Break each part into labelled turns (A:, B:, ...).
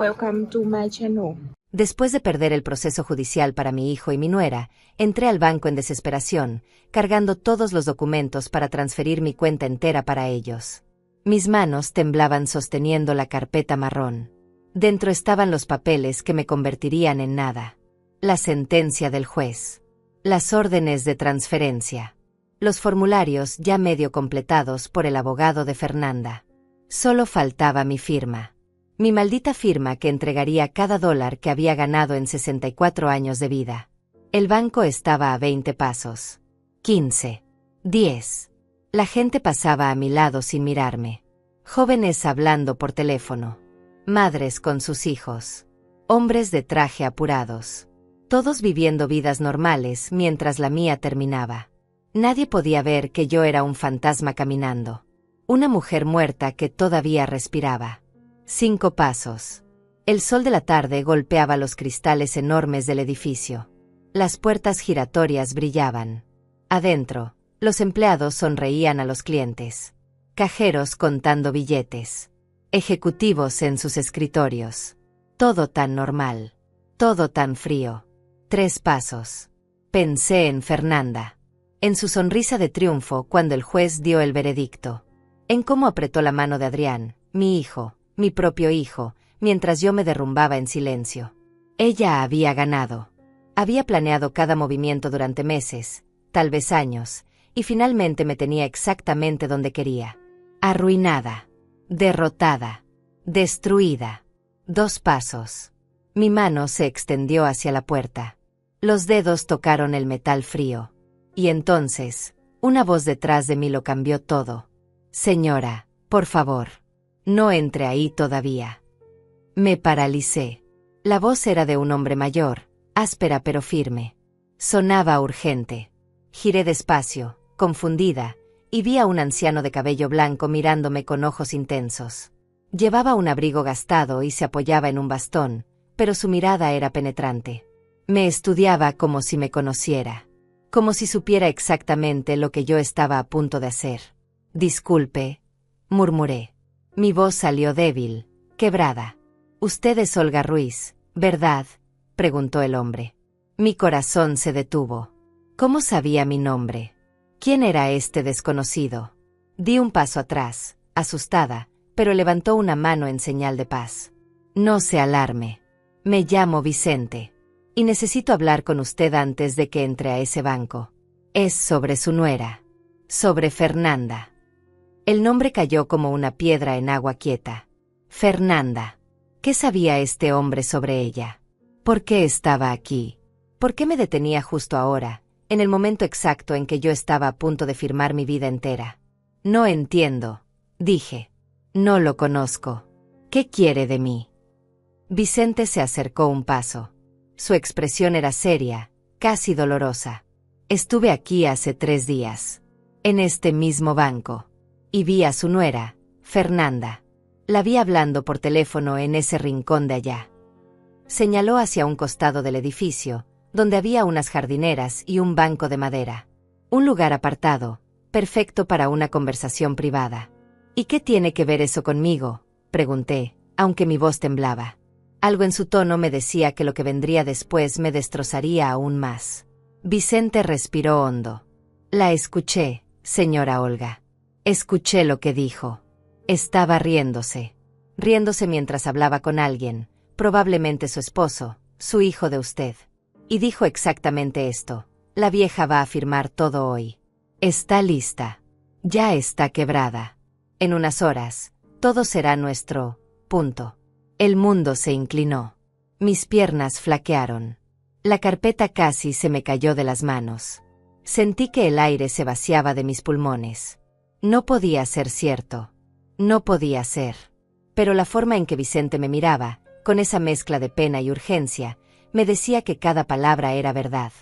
A: Welcome to my channel.
B: Después de perder el proceso judicial para mi hijo y mi nuera, entré al banco en desesperación, cargando todos los documentos para transferir mi cuenta entera para ellos. Mis manos temblaban sosteniendo la carpeta marrón. Dentro estaban los papeles que me convertirían en nada. La sentencia del juez. Las órdenes de transferencia. Los formularios ya medio completados por el abogado de Fernanda. Solo faltaba mi firma. Mi maldita firma que entregaría cada dólar que había ganado en 64 años de vida. El banco estaba a 20 pasos. 15. 10. La gente pasaba a mi lado sin mirarme. Jóvenes hablando por teléfono. Madres con sus hijos. Hombres de traje apurados. Todos viviendo vidas normales mientras la mía terminaba. Nadie podía ver que yo era un fantasma caminando. Una mujer muerta que todavía respiraba. 5 pasos. El sol de la tarde golpeaba los cristales enormes del edificio. Las puertas giratorias brillaban. Adentro, los empleados sonreían a los clientes. Cajeros contando billetes. Ejecutivos en sus escritorios. Todo tan normal. Todo tan frío. 3 pasos. Pensé en Fernanda. En su sonrisa de triunfo cuando el juez dio el veredicto. En cómo apretó la mano de Adrián, mi hijo. Mi propio hijo, mientras yo me derrumbaba en silencio. Ella había ganado. Había planeado cada movimiento durante meses, tal vez años, y finalmente me tenía exactamente donde quería. Arruinada. Derrotada. Destruida. 2 pasos. Mi mano se extendió hacia la puerta. Los dedos tocaron el metal frío. Y entonces, una voz detrás de mí lo cambió todo. Señora, por favor. No entre ahí todavía. Me paralicé. La voz era de un hombre mayor, áspera pero firme. Sonaba urgente. Giré despacio, confundida, y vi a un anciano de cabello blanco mirándome con ojos intensos. Llevaba un abrigo gastado y se apoyaba en un bastón, pero su mirada era penetrante. Me estudiaba como si me conociera. Como si supiera exactamente lo que yo estaba a punto de hacer. Disculpe, murmuré. Mi voz salió débil, quebrada. «Usted es Olga Ruiz, ¿verdad?», preguntó el hombre. Mi corazón se detuvo. ¿Cómo sabía mi nombre? ¿Quién era este desconocido? Di un paso atrás, asustada, pero levantó una mano en señal de paz. «No se alarme. Me llamo Vicente. Y necesito hablar con usted antes de que entre a ese banco. Es sobre su nuera. Sobre Fernanda». El nombre cayó como una piedra en agua quieta. Fernanda. ¿Qué sabía este hombre sobre ella? ¿Por qué estaba aquí? ¿Por qué me detenía justo ahora, en el momento exacto en que yo estaba a punto de firmar mi vida entera? No entiendo, dije. No lo conozco. ¿Qué quiere de mí? Vicente se acercó un paso. Su expresión era seria, casi dolorosa. Estuve aquí hace 3 días. En este mismo banco. Y vi a su nuera, Fernanda. La vi hablando por teléfono en ese rincón de allá. Señaló hacia un costado del edificio, donde había unas jardineras y un banco de madera. Un lugar apartado, perfecto para una conversación privada. ¿Y qué tiene que ver eso conmigo?, pregunté, aunque mi voz temblaba. Algo en su tono me decía que lo que vendría después me destrozaría aún más. Vicente respiró hondo. La escuché, señora Olga. Escuché lo que dijo. Estaba riéndose. Riéndose mientras hablaba con alguien, probablemente su esposo, su hijo de usted. Y dijo exactamente esto. La vieja va a firmar todo hoy. Está lista. Ya está quebrada. En unas horas, todo será nuestro. Punto. El mundo se inclinó. Mis piernas flaquearon. La carpeta casi se me cayó de las manos. Sentí que el aire se vaciaba de mis pulmones. No podía ser cierto. No podía ser. Pero la forma en que Vicente me miraba, con esa mezcla de pena y urgencia, me decía que cada palabra era verdad.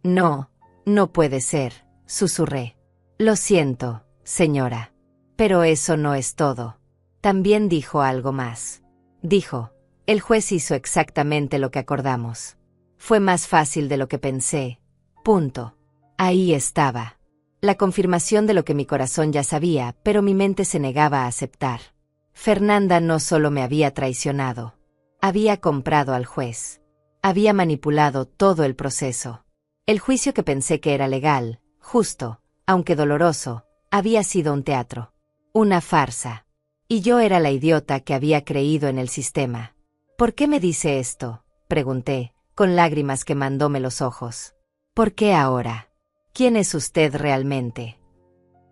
B: No, no puede ser, susurré. Lo siento, señora. Pero eso no es todo. También dijo algo más. Dijo, el juez hizo exactamente lo que acordamos. Fue más fácil de lo que pensé. Punto. Ahí estaba. La confirmación de lo que mi corazón ya sabía, pero mi mente se negaba a aceptar. Fernanda no solo me había traicionado. Había comprado al juez. Había manipulado todo el proceso. El juicio que pensé que era legal, justo, aunque doloroso, había sido un teatro. Una farsa. Y yo era la idiota que había creído en el sistema. ¿Por qué me dice esto?, pregunté, con lágrimas quemándome los ojos. ¿Por qué ahora? ¿Quién es usted realmente?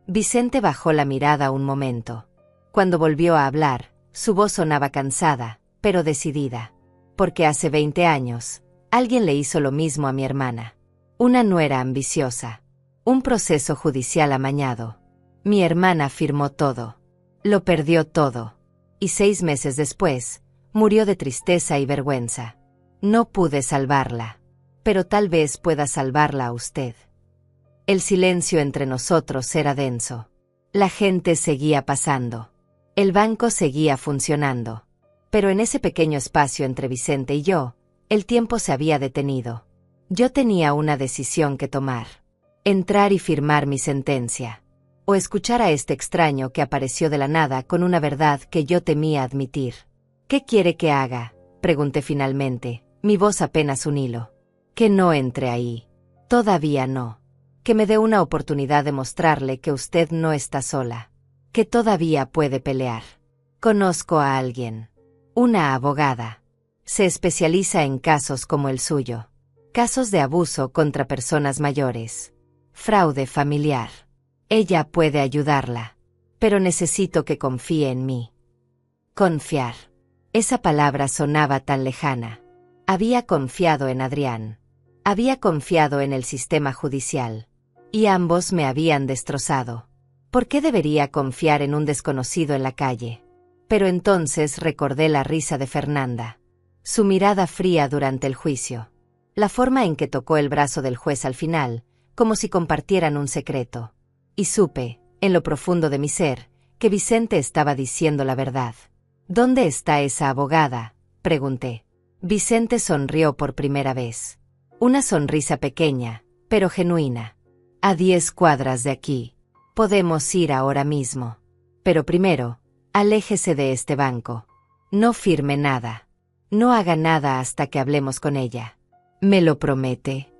B: Vicente bajó la mirada un momento. Cuando volvió a hablar, su voz sonaba cansada, pero decidida. Porque hace 20 años, alguien le hizo lo mismo a mi hermana. Una nuera ambiciosa. Un proceso judicial amañado. Mi hermana firmó todo. Lo perdió todo. Y 6 meses después, murió de tristeza y vergüenza. No pude salvarla. Pero tal vez pueda salvarla a usted. El silencio entre nosotros era denso. La gente seguía pasando. El banco seguía funcionando. Pero en ese pequeño espacio entre Vicente y yo, el tiempo se había detenido. Yo tenía una decisión que tomar. Entrar y firmar mi sentencia. O escuchar a este extraño que apareció de la nada con una verdad que yo temía admitir. ¿Qué quiere que haga?, pregunté finalmente, mi voz apenas un hilo. Que no entre ahí. Todavía no. Que me dé una oportunidad de mostrarle que usted no está sola. Que todavía puede pelear. Conozco a alguien. Una abogada. Se especializa en casos como el suyo. Casos de abuso contra personas mayores. Fraude familiar. Ella puede ayudarla. Pero necesito que confíe en mí. Confiar. Esa palabra sonaba tan lejana. Había confiado en Adrián. Había confiado en el sistema judicial. Y ambos me habían destrozado. ¿Por qué debería confiar en un desconocido en la calle? Pero entonces recordé la risa de Fernanda. Su mirada fría durante el juicio. La forma en que tocó el brazo del juez al final, como si compartieran un secreto. Y supe, en lo profundo de mi ser, que Vicente estaba diciendo la verdad. ¿Dónde está esa abogada?, pregunté. Vicente sonrió por primera vez. Una sonrisa pequeña, pero genuina. A 10 cuadras de aquí. Podemos ir ahora mismo. Pero primero, aléjese de este banco. No firme nada. No haga nada hasta que hablemos con ella. ¿Me lo promete?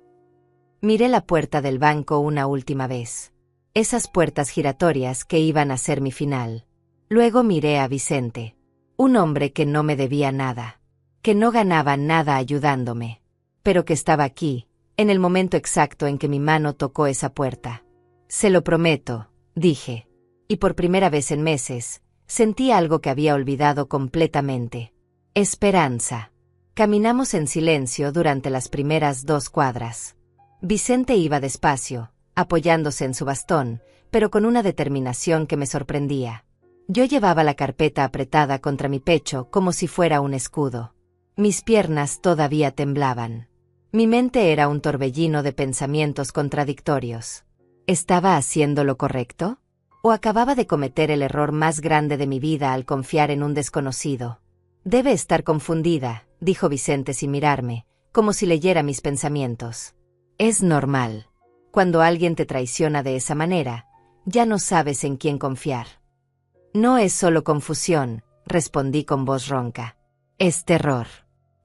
B: Miré la puerta del banco una última vez. Esas puertas giratorias que iban a ser mi final. Luego miré a Vicente. Un hombre que no me debía nada. Que no ganaba nada ayudándome. Pero que estaba aquí, en el momento exacto en que mi mano tocó esa puerta. Se lo prometo, dije. Y por primera vez en meses, sentí algo que había olvidado completamente. Esperanza. Caminamos en silencio durante las primeras 2 cuadras. Vicente iba despacio, apoyándose en su bastón, pero con una determinación que me sorprendía. Yo llevaba la carpeta apretada contra mi pecho como si fuera un escudo. Mis piernas todavía temblaban. Mi mente era un torbellino de pensamientos contradictorios. ¿Estaba haciendo lo correcto? ¿O acababa de cometer el error más grande de mi vida al confiar en un desconocido? Debe estar confundida, dijo Vicente sin mirarme, como si leyera mis pensamientos. Es normal. Cuando alguien te traiciona de esa manera, ya no sabes en quién confiar. No es solo confusión, respondí con voz ronca. Es terror.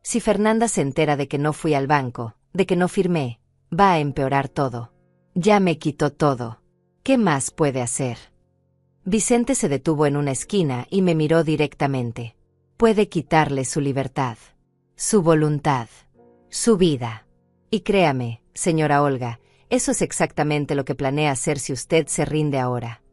B: Si Fernanda se entera de que no fui al banco, de que no firmé, va a empeorar todo. Ya me quitó todo. ¿Qué más puede hacer? Vicente se detuvo en una esquina y me miró directamente. Puede quitarle su libertad, su voluntad, su vida. Y créame, señora Olga, eso es exactamente lo que planea hacer si usted se rinde ahora.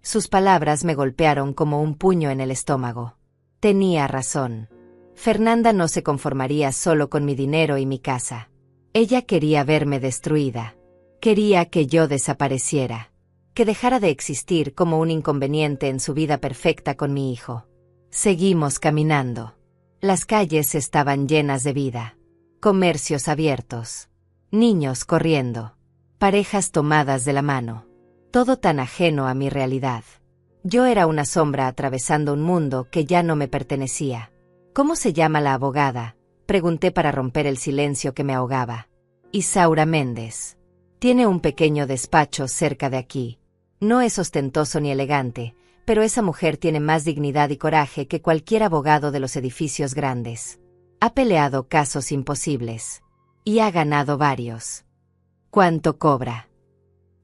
B: Sus palabras me golpearon como un puño en el estómago. Tenía razón. Fernanda no se conformaría solo con mi dinero y mi casa. Ella quería verme destruida. Quería que yo desapareciera. Que dejara de existir como un inconveniente en su vida perfecta con mi hijo. Seguimos caminando. Las calles estaban llenas de vida. Comercios abiertos. Niños corriendo. Parejas tomadas de la mano. Todo tan ajeno a mi realidad. Yo era una sombra atravesando un mundo que ya no me pertenecía. ¿Cómo se llama la abogada?, pregunté para romper el silencio que me ahogaba. Isaura Méndez. Tiene un pequeño despacho cerca de aquí. No es ostentoso ni elegante, pero esa mujer tiene más dignidad y coraje que cualquier abogado de los edificios grandes. Ha peleado casos imposibles. Y ha ganado varios. ¿Cuánto cobra?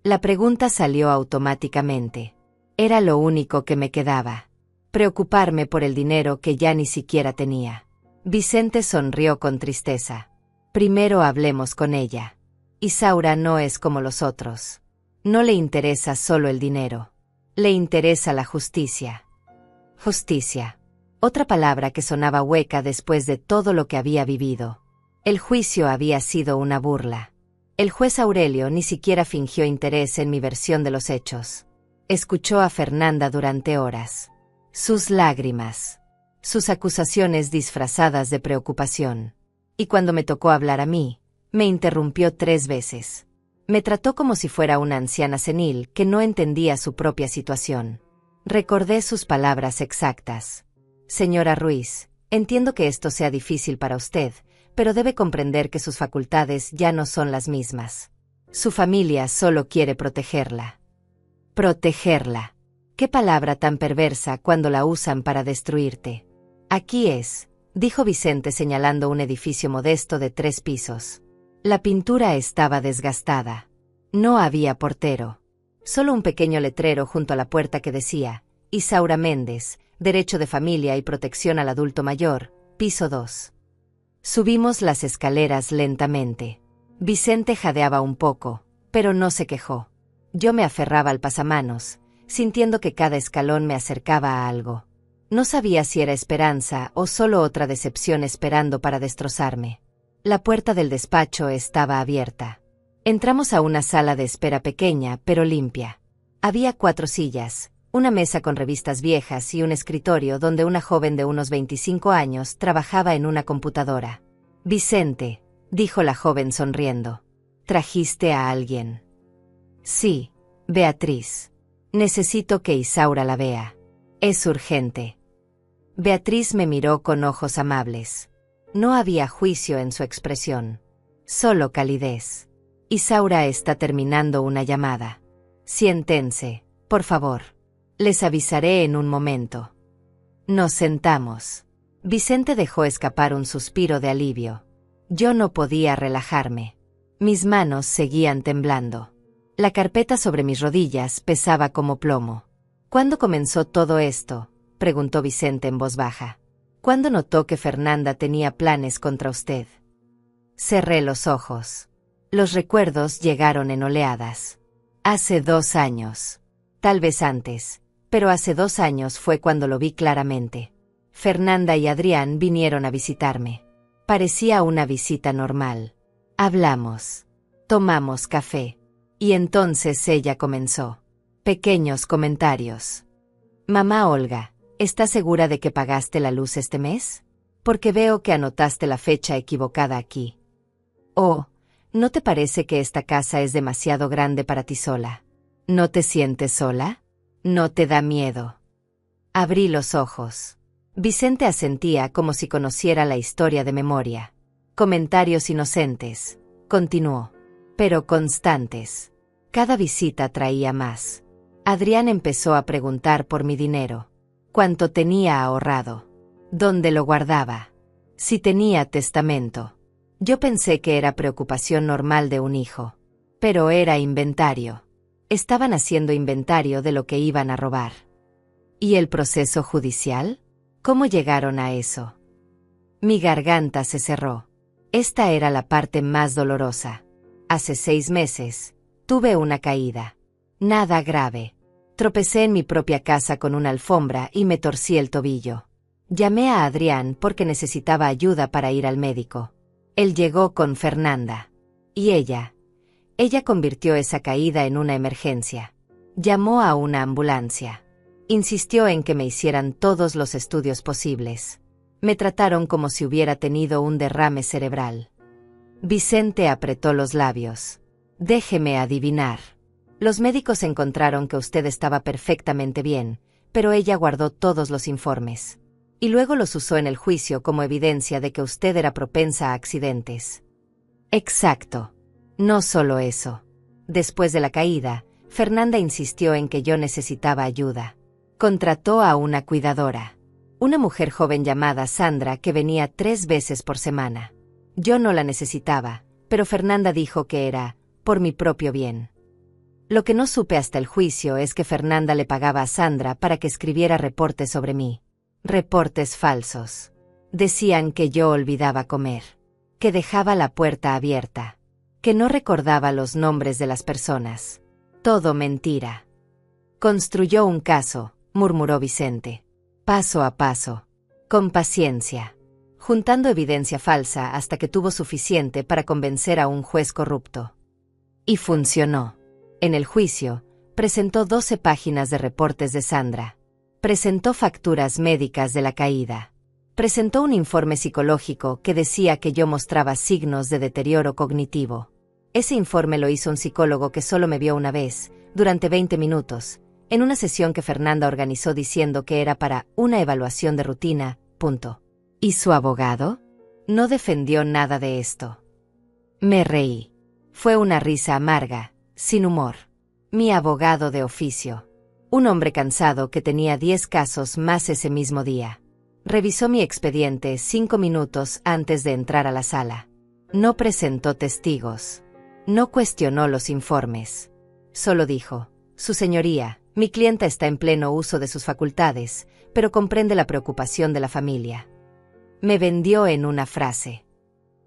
B: La pregunta salió automáticamente. Era lo único que me quedaba. Preocuparme por el dinero que ya ni siquiera tenía. Vicente sonrió con tristeza. Primero hablemos con ella. Isaura no es como los otros. No le interesa solo el dinero. Le interesa la justicia. Justicia. Otra palabra que sonaba hueca después de todo lo que había vivido. El juicio había sido una burla. El juez Aurelio ni siquiera fingió interés en mi versión de los hechos. Escuchó a Fernanda durante horas. Sus lágrimas. Sus acusaciones disfrazadas de preocupación. Y cuando me tocó hablar a mí, me interrumpió 3 veces. Me trató como si fuera una anciana senil que no entendía su propia situación. Recordé sus palabras exactas. Señora Ruiz, entiendo que esto sea difícil para usted, pero debe comprender que sus facultades ya no son las mismas. Su familia solo quiere protegerla. Protegerla. Qué palabra tan perversa cuando la usan para destruirte. Aquí es, dijo Vicente señalando un edificio modesto de 3 pisos. La pintura estaba desgastada. No había portero. Solo un pequeño letrero junto a la puerta que decía, Isaura Méndez, Derecho de Familia y Protección al Adulto Mayor, piso 2. Subimos las escaleras lentamente. Vicente jadeaba un poco, pero no se quejó. Yo me aferraba al pasamanos, sintiendo que cada escalón me acercaba a algo. No sabía si era esperanza o solo otra decepción esperando para destrozarme. La puerta del despacho estaba abierta. Entramos a una sala de espera pequeña, pero limpia. Había 4 sillas, una mesa con revistas viejas y un escritorio donde una joven de unos 25 años trabajaba en una computadora. Vicente, dijo la joven sonriendo. ¿Trajiste a alguien? Sí, Beatriz. Necesito que Isaura la vea. Es urgente. Beatriz me miró con ojos amables. No había juicio en su expresión. Solo calidez. Isaura está terminando una llamada. Siéntense, por favor. Les avisaré en un momento. Nos sentamos. Vicente dejó escapar un suspiro de alivio. Yo no podía relajarme. Mis manos seguían temblando. La carpeta sobre mis rodillas pesaba como plomo. ¿Cuándo comenzó todo esto?, preguntó Vicente en voz baja. ¿Cuándo notó que Fernanda tenía planes contra usted? Cerré los ojos. Los recuerdos llegaron en oleadas. Hace 2 años. Tal vez antes, pero hace 2 años fue cuando lo vi claramente. Fernanda y Adrián vinieron a visitarme. Parecía una visita normal. Hablamos. Tomamos café. Y entonces ella comenzó. Pequeños comentarios. Mamá Olga, ¿estás segura de que pagaste la luz este mes? Porque veo que anotaste la fecha equivocada aquí. Oh, ¿no te parece que esta casa es demasiado grande para ti sola? ¿No te sientes sola? ¿No te da miedo? Abrí los ojos. Vicente asentía como si conociera la historia de memoria. Comentarios inocentes, continuó, pero constantes. Cada visita traía más. Adrián empezó a preguntar por mi dinero. ¿Cuánto tenía ahorrado? ¿Dónde lo guardaba? Si tenía testamento. Yo pensé que era preocupación normal de un hijo. Pero era inventario. Estaban haciendo inventario de lo que iban a robar. ¿Y el proceso judicial? ¿Cómo llegaron a eso? Mi garganta se cerró. Esta era la parte más dolorosa. Hace 6 meses, tuve una caída. Nada grave. Tropecé en mi propia casa con una alfombra y me torcí el tobillo. Llamé a Adrián porque necesitaba ayuda para ir al médico. Él llegó con Fernanda. Y ella convirtió esa caída en una emergencia. Llamó a una ambulancia. Insistió en que me hicieran todos los estudios posibles. Me trataron como si hubiera tenido un derrame cerebral. Vicente apretó los labios. Déjeme adivinar. Los médicos encontraron que usted estaba perfectamente bien, pero ella guardó todos los informes. Y luego los usó en el juicio como evidencia de que usted era propensa a accidentes. Exacto. No solo eso. Después de la caída, Fernanda insistió en que yo necesitaba ayuda. Contrató a una cuidadora. Una mujer joven llamada Sandra que venía 3 veces por semana. Yo no la necesitaba, pero Fernanda dijo que era por mi propio bien. Lo que no supe hasta el juicio es que Fernanda le pagaba a Sandra para que escribiera reportes sobre mí. Reportes falsos. Decían que yo olvidaba comer, que dejaba la puerta abierta, que no recordaba los nombres de las personas. Todo mentira. Construyó un caso, murmuró Vicente. Paso a paso. Con paciencia. Juntando evidencia falsa hasta que tuvo suficiente para convencer a un juez corrupto. Y funcionó. En el juicio, presentó 12 páginas de reportes de Sandra. Presentó facturas médicas de la caída. Presentó un informe psicológico que decía que yo mostraba signos de deterioro cognitivo. Ese informe lo hizo un psicólogo que solo me vio una vez, durante 20 minutos, en una sesión que Fernanda organizó diciendo que era para una evaluación de rutina, punto. ¿Y su abogado? No defendió nada de esto. Me reí. Fue una risa amarga, sin humor. Mi abogado de oficio. Un hombre cansado que tenía 10 casos más ese mismo día. Revisó mi expediente 5 minutos antes de entrar a la sala. No presentó testigos. No cuestionó los informes. Solo dijo, Su señoría, mi clienta está en pleno uso de sus facultades, pero comprende la preocupación de la familia. Me vendió en una frase.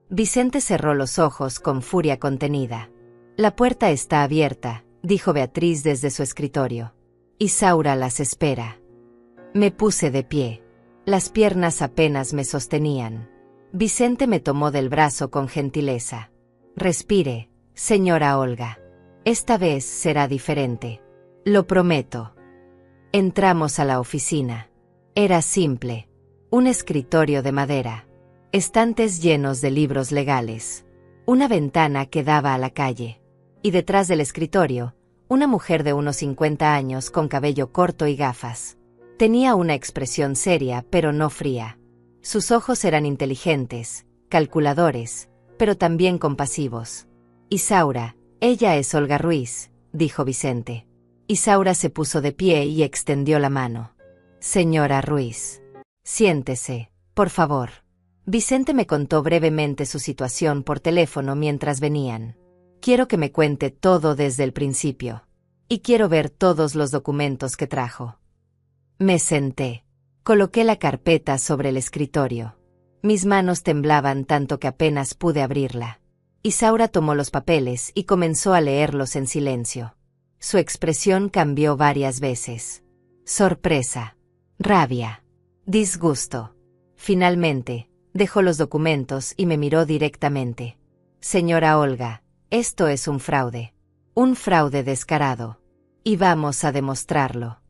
B: Vicente cerró los ojos con furia contenida. La puerta está abierta, dijo Beatriz desde su escritorio. Isaura las espera. Me puse de pie. Las piernas apenas me sostenían. Vicente me tomó del brazo con gentileza. Respire, señora Olga. Esta vez será diferente. Lo prometo. Entramos a la oficina. Era simple. Un escritorio de madera. Estantes llenos de libros legales. Una ventana que daba a la calle. Y detrás del escritorio, una mujer de unos 50 años con cabello corto y gafas. Tenía una expresión seria pero no fría. Sus ojos eran inteligentes, calculadores, pero también compasivos. Isaura, ella es Olga Ruiz, dijo Vicente. Isaura se puso de pie y extendió la mano. Señora Ruiz. Siéntese, por favor. Vicente me contó brevemente su situación por teléfono mientras venían. Quiero que me cuente todo desde el principio. Y quiero ver todos los documentos que trajo. Me senté. Coloqué la carpeta sobre el escritorio. Mis manos temblaban tanto que apenas pude abrirla. Isaura tomó los papeles y comenzó a leerlos en silencio. Su expresión cambió varias veces. Sorpresa. Rabia. Disgusto. Finalmente, dejó los documentos y me miró directamente. Señora Olga, esto es un fraude. Un fraude descarado. Y vamos a demostrarlo.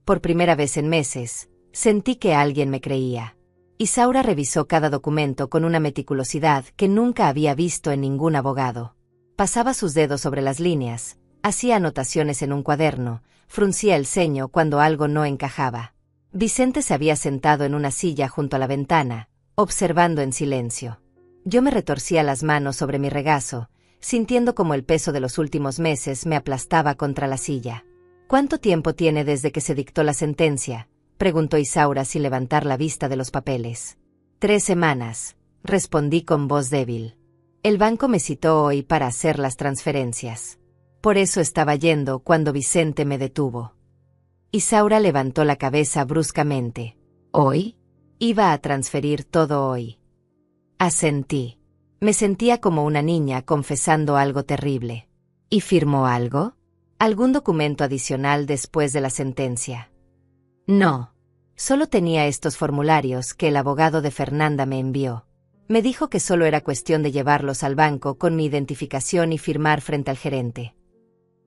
B: Por primera vez en meses, sentí que alguien me creía. Isaura revisó cada documento con una meticulosidad que nunca había visto en ningún abogado. Pasaba sus dedos sobre las líneas, hacía anotaciones en un cuaderno, fruncía el ceño cuando algo no encajaba. Vicente se había sentado en una silla junto a la ventana, observando en silencio. Yo me retorcía las manos sobre mi regazo, sintiendo como el peso de los últimos meses me aplastaba contra la silla. ¿Cuánto tiempo tiene desde que se dictó la sentencia?, preguntó Isaura sin levantar la vista de los papeles. 3 semanas, respondí con voz débil. El banco me citó hoy para hacer las transferencias. Por eso estaba yendo cuando Vicente me detuvo. Isaura levantó la cabeza bruscamente. ¿Hoy? Iba a transferir todo hoy. Asentí. Me sentía como una niña confesando algo terrible. ¿Y firmó algo? ¿Algún documento adicional después de la sentencia? No. Solo tenía estos formularios que el abogado de Fernanda me envió. Me dijo que solo era cuestión de llevarlos al banco con mi identificación y firmar frente al gerente.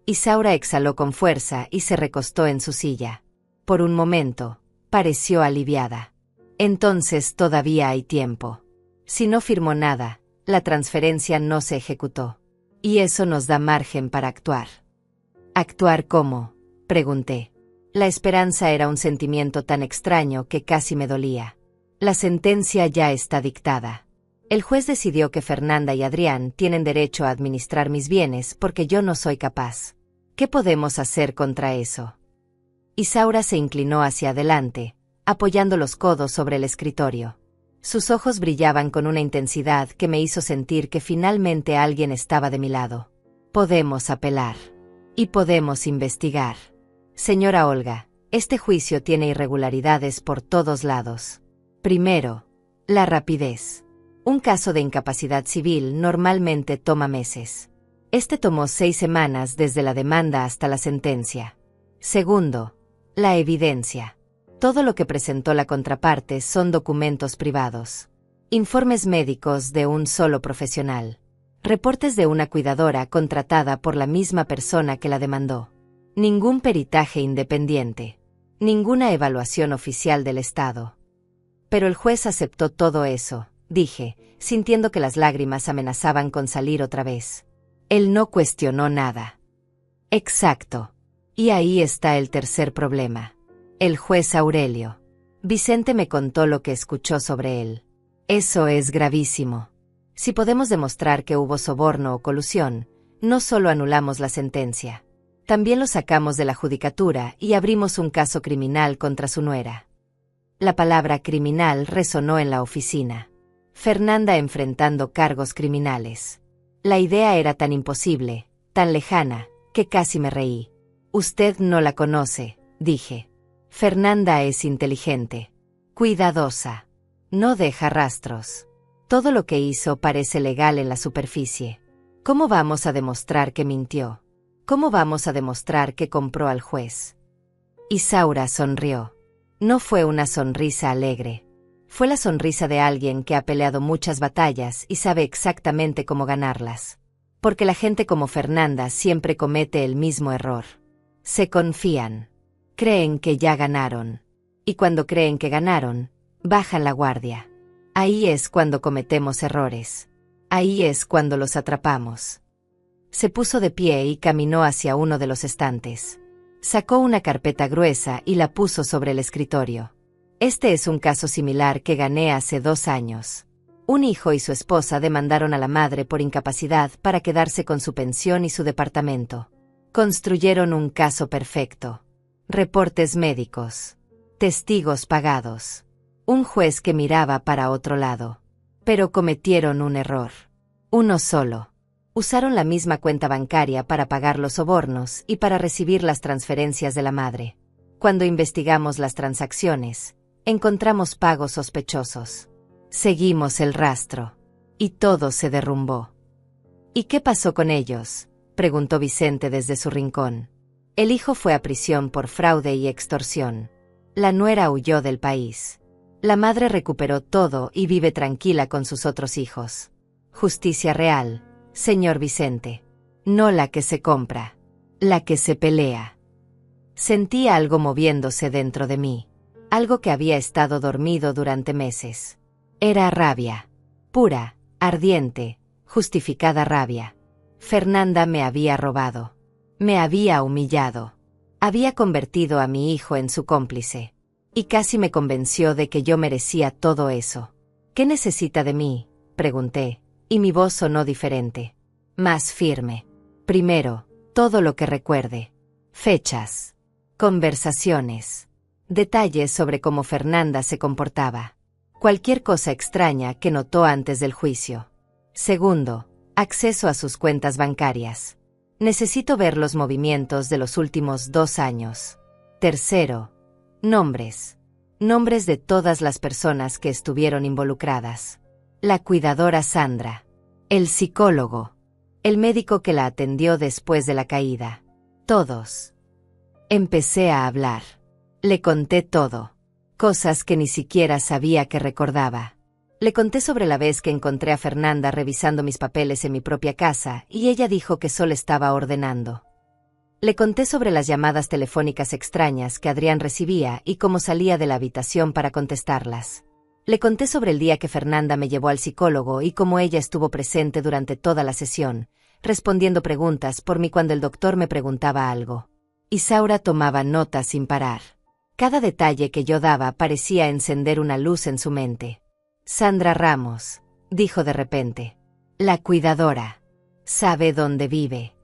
B: Isaura exhaló con fuerza y se recostó en su silla. Por un momento, pareció aliviada. Entonces todavía hay tiempo. Si no firmó nada, la transferencia no se ejecutó. Y eso nos da margen para actuar. ¿Actuar cómo?, pregunté. La esperanza era un sentimiento tan extraño que casi me dolía. La sentencia ya está dictada. El juez decidió que Fernanda y Adrián tienen derecho a administrar mis bienes porque yo no soy capaz. ¿Qué podemos hacer contra eso? Isaura se inclinó hacia adelante, apoyando los codos sobre el escritorio. Sus ojos brillaban con una intensidad que me hizo sentir que finalmente alguien estaba de mi lado. Podemos apelar. Y podemos investigar. Señora Olga, este juicio tiene irregularidades por todos lados. Primero, la rapidez. Un caso de incapacidad civil normalmente toma meses. Este tomó 6 semanas desde la demanda hasta la sentencia. Segundo, la evidencia. Todo lo que presentó la contraparte son documentos privados. Informes médicos de un solo profesional. Reportes de una cuidadora contratada por la misma persona que la demandó. Ningún peritaje independiente. Ninguna evaluación oficial del Estado. Pero el juez aceptó todo eso, dije, sintiendo que las lágrimas amenazaban con salir otra vez. Él no cuestionó nada. Exacto. Y ahí está el tercer problema. El juez Aurelio. Vicente me contó lo que escuchó sobre él. Eso es gravísimo. Si podemos demostrar que hubo soborno o colusión, no solo anulamos la sentencia, también lo sacamos de la judicatura y abrimos un caso criminal contra su nuera. La palabra criminal resonó en la oficina. Fernanda enfrentando cargos criminales. La idea era tan imposible, tan lejana, que casi me reí. Usted no la conoce, dije. Fernanda es inteligente, cuidadosa, no deja rastros. Todo lo que hizo parece legal en la superficie. ¿Cómo vamos a demostrar que mintió? ¿Cómo vamos a demostrar que compró al juez? Isaura sonrió. No fue una sonrisa alegre. Fue la sonrisa de alguien que ha peleado muchas batallas y sabe exactamente cómo ganarlas. Porque la gente como Fernanda siempre comete el mismo error. Se confían. Creen que ya ganaron. Y cuando creen que ganaron, bajan la guardia. Ahí es cuando cometemos errores. Ahí es cuando los atrapamos. Se puso de pie y caminó hacia uno de los estantes. Sacó una carpeta gruesa y la puso sobre el escritorio. Este es un caso similar que gané hace 2 años. Un hijo y su esposa demandaron a la madre por incapacidad para quedarse con su pensión y su departamento. Construyeron un caso perfecto. Reportes médicos. Testigos pagados. Un juez que miraba para otro lado. Pero cometieron un error. Uno solo. Usaron la misma cuenta bancaria para pagar los sobornos y para recibir las transferencias de la madre. Cuando investigamos las transacciones, encontramos pagos sospechosos. Seguimos el rastro. Y todo se derrumbó. ¿Y qué pasó con ellos?, preguntó Vicente desde su rincón. El hijo fue a prisión por fraude y extorsión. La nuera huyó del país. La madre recuperó todo y vive tranquila con sus otros hijos. Justicia real, señor Vicente. No la que se compra. La que se pelea. Sentí algo moviéndose dentro de mí. Algo que había estado dormido durante meses. Era rabia. Pura, ardiente, justificada rabia. Fernanda me había robado. Me había humillado. Había convertido a mi hijo en su cómplice. Y casi me convenció de que yo merecía todo eso. ¿Qué necesita de mí?, pregunté, y mi voz sonó diferente. Más firme. Primero, todo lo que recuerde. Fechas. Conversaciones. Detalles sobre cómo Fernanda se comportaba. Cualquier cosa extraña que notó antes del juicio. Segundo, acceso a sus cuentas bancarias. Necesito ver los movimientos de los últimos 2 años. Tercero, nombres. Nombres de todas las personas que estuvieron involucradas. La cuidadora Sandra. El psicólogo. El médico que la atendió después de la caída. Todos. Empecé a hablar. Le conté todo. Cosas que ni siquiera sabía que recordaba. Le conté sobre la vez que encontré a Fernanda revisando mis papeles en mi propia casa y ella dijo que solo estaba ordenando. Le conté sobre las llamadas telefónicas extrañas que Adrián recibía y cómo salía de la habitación para contestarlas. Le conté sobre el día que Fernanda me llevó al psicólogo y cómo ella estuvo presente durante toda la sesión, respondiendo preguntas por mí cuando el doctor me preguntaba algo. Isaura tomaba notas sin parar. Cada detalle que yo daba parecía encender una luz en su mente. Sandra Ramos, dijo de repente. La cuidadora. ¿Sabe dónde vive?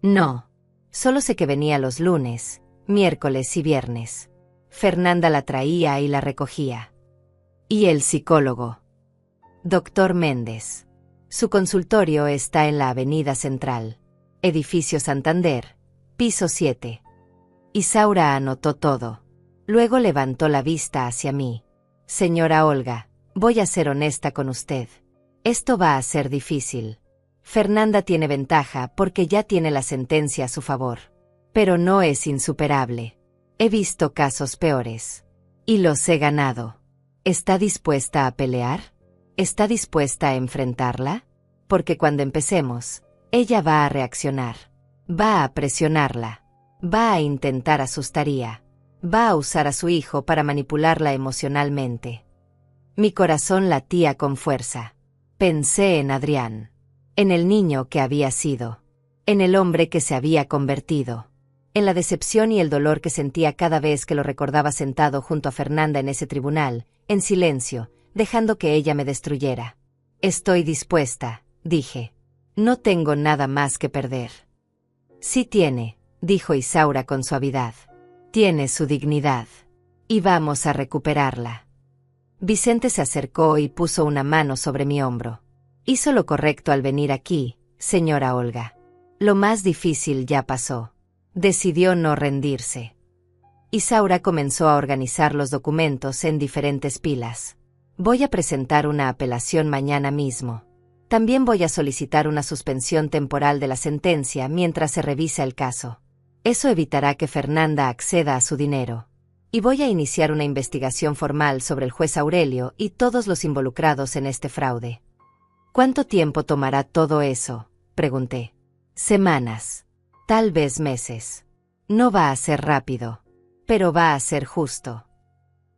B: No. Solo sé que venía los lunes, miércoles y viernes. Fernanda la traía y la recogía. ¿Y el psicólogo? Doctor Méndez. Su consultorio está en la Avenida Central, Edificio Santander, piso 7. Isaura anotó todo. Luego levantó la vista hacia mí. Señora Olga, voy a ser honesta con usted. Esto va a ser difícil. Fernanda tiene ventaja porque ya tiene la sentencia a su favor. Pero no es insuperable. He visto casos peores. Y los he ganado. ¿Está dispuesta a pelear? ¿Está dispuesta a enfrentarla? Porque cuando empecemos, ella va a reaccionar. Va a presionarla. Va a intentar asustaría. Va a usar a su hijo para manipularla emocionalmente. Mi corazón latía con fuerza. Pensé en Adrián. En el niño que había sido. En el hombre que se había convertido. En la decepción y el dolor que sentía cada vez que lo recordaba sentado junto a Fernanda en ese tribunal, en silencio, dejando que ella me destruyera. Estoy dispuesta, dije. No tengo nada más que perder. Sí tiene, dijo Isaura con suavidad. Tiene su dignidad. Y vamos a recuperarla. Vicente se acercó y puso una mano sobre mi hombro. Hizo lo correcto al venir aquí, señora Olga. Lo más difícil ya pasó. Decidió no rendirse. Isaura comenzó a organizar los documentos en diferentes pilas. Voy a presentar una apelación mañana mismo. También voy a solicitar una suspensión temporal de la sentencia mientras se revisa el caso. Eso evitará que Fernanda acceda a su dinero. Y voy a iniciar una investigación formal sobre el juez Aurelio y todos los involucrados en este fraude. ¿Cuánto tiempo tomará todo eso?, pregunté. Semanas. Tal vez meses. No va a ser rápido. Pero va a ser justo.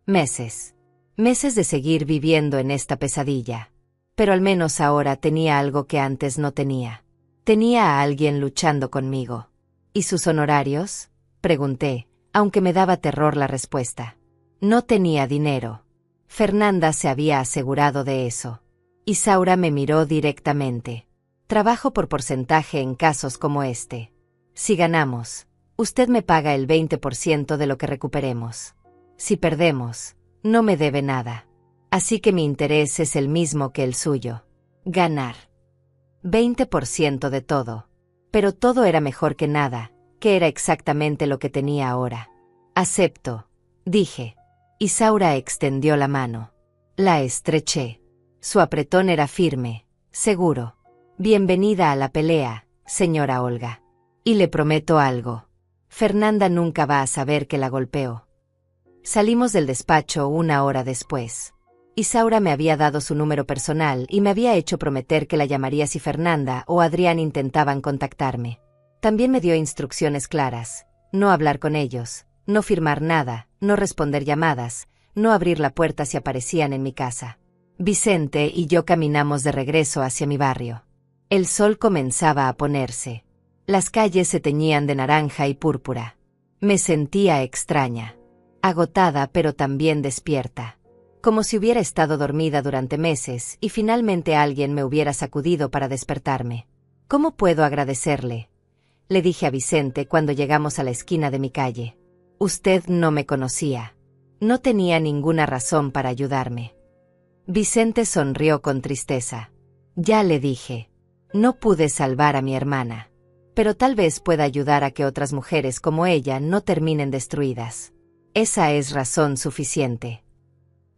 B: Meses. Meses de seguir viviendo en esta pesadilla. Pero al menos ahora tenía algo que antes no tenía. Tenía a alguien luchando conmigo. ¿Y sus honorarios?, pregunté, aunque me daba terror la respuesta. No tenía dinero. Fernanda se había asegurado de eso. Isaura me miró directamente. Trabajo por porcentaje en casos como este. Si ganamos, usted me paga el 20% de lo que recuperemos. Si perdemos, no me debe nada. Así que mi interés es el mismo que el suyo. Ganar. 20% de todo. Pero todo era mejor que nada, que era exactamente lo que tenía ahora. Acepto, dije. Isaura extendió la mano. La estreché. Su apretón era firme, seguro. Bienvenida a la pelea, señora Olga. Y le prometo algo. Fernanda nunca va a saber que la golpeó. Salimos del despacho una hora después. Isaura me había dado su número personal y me había hecho prometer que la llamaría si Fernanda o Adrián intentaban contactarme. También me dio instrucciones claras: no hablar con ellos, no firmar nada, no responder llamadas, no abrir la puerta si aparecían en mi casa. Vicente y yo caminamos de regreso hacia mi barrio. El sol comenzaba a ponerse. Las calles se teñían de naranja y púrpura. Me sentía extraña, agotada pero también despierta. Como si hubiera estado dormida durante meses y finalmente alguien me hubiera sacudido para despertarme. ¿Cómo puedo agradecerle?, le dije a Vicente cuando llegamos a la esquina de mi calle. Usted no me conocía. No tenía ninguna razón para ayudarme. Vicente sonrió con tristeza. Ya le dije. No pude salvar a mi hermana. Pero tal vez pueda ayudar a que otras mujeres como ella no terminen destruidas. Esa es razón suficiente.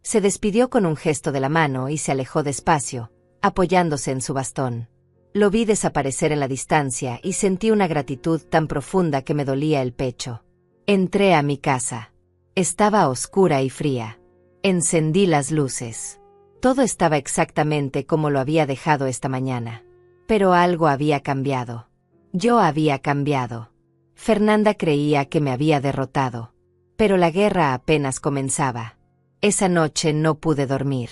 B: Se despidió con un gesto de la mano y se alejó despacio, apoyándose en su bastón. Lo vi desaparecer en la distancia y sentí una gratitud tan profunda que me dolía el pecho. Entré a mi casa. Estaba oscura y fría. Encendí las luces. Todo estaba exactamente como lo había dejado esta mañana. Pero algo había cambiado. Yo había cambiado. Fernanda creía que me había derrotado. Pero la guerra apenas comenzaba. Esa noche no pude dormir.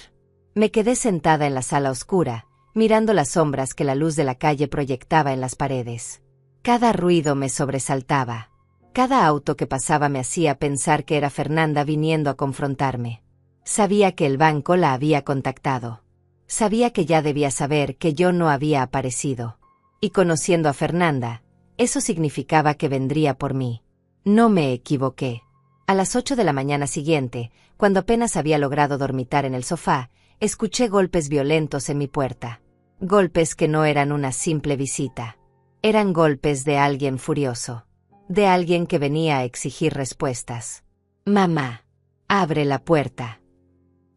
B: Me quedé sentada en la sala oscura, mirando las sombras que la luz de la calle proyectaba en las paredes. Cada ruido me sobresaltaba. Cada auto que pasaba me hacía pensar que era Fernanda viniendo a confrontarme. Sabía que el banco la había contactado. Sabía que ya debía saber que yo no había aparecido. Y conociendo a Fernanda, eso significaba que vendría por mí. No me equivoqué. A las 8 de la mañana siguiente, cuando apenas había logrado dormitar en el sofá, escuché golpes violentos en mi puerta. Golpes que no eran una simple visita. Eran golpes de alguien furioso. De alguien que venía a exigir respuestas. «Mamá, abre la puerta».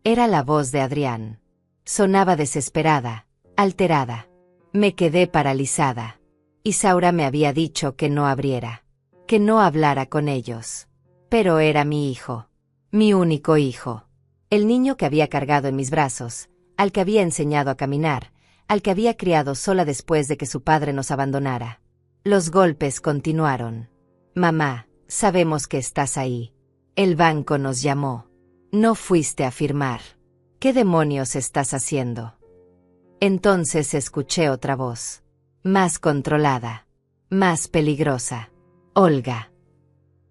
B: Era la voz de Adrián. Sonaba desesperada, alterada. Me quedé paralizada. Isaura me había dicho que no abriera, que no hablara con ellos. Pero era mi hijo. Mi único hijo. El niño que había cargado en mis brazos, al que había enseñado a caminar, al que había criado sola después de que su padre nos abandonara. Los golpes continuaron. «Mamá, sabemos que estás ahí. El banco nos llamó. No fuiste a firmar. ¿Qué demonios estás haciendo?». Entonces escuché otra voz. Más controlada. Más peligrosa. «Olga».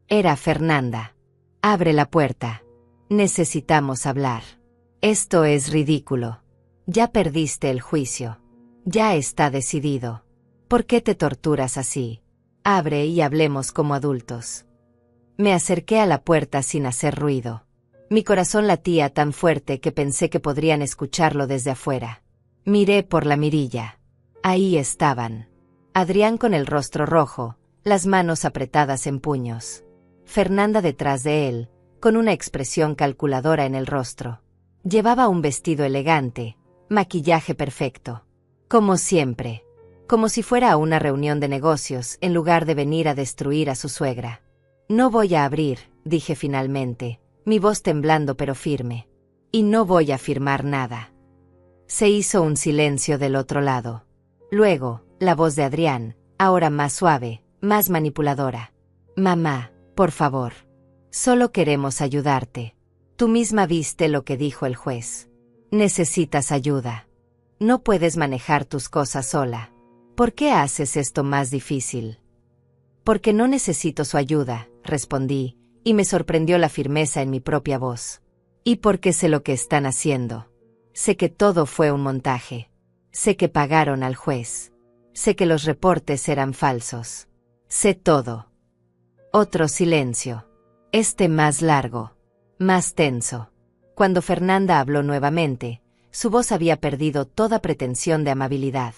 B: Era Fernanda. «Abre la puerta. Necesitamos hablar. Esto es ridículo. Ya perdiste el juicio. Ya está decidido. ¿Por qué te torturas así? Abre y hablemos como adultos». Me acerqué a la puerta sin hacer ruido. Mi corazón latía tan fuerte que pensé que podrían escucharlo desde afuera. Miré por la mirilla. Ahí estaban. Adrián con el rostro rojo, las manos apretadas en puños. Fernanda detrás de él, con una expresión calculadora en el rostro. Llevaba un vestido elegante, maquillaje perfecto. Como siempre. Como si fuera a una reunión de negocios en lugar de venir a destruir a su suegra. «No voy a abrir», dije finalmente, mi voz temblando pero firme. «Y no voy a firmar nada». Se hizo un silencio del otro lado. Luego, la voz de Adrián, ahora más suave, más manipuladora. «Mamá, por favor. Solo queremos ayudarte. Tú misma viste lo que dijo el juez. Necesitas ayuda. No puedes manejar tus cosas sola. ¿Por qué haces esto más difícil?». «Porque no necesito su ayuda», respondí, y me sorprendió la firmeza en mi propia voz. «Y porque sé lo que están haciendo. Sé que todo fue un montaje. Sé que pagaron al juez. Sé que los reportes eran falsos. Sé todo». Otro silencio. Este más largo. Más tenso. Cuando Fernanda habló nuevamente, su voz había perdido toda pretensión de amabilidad.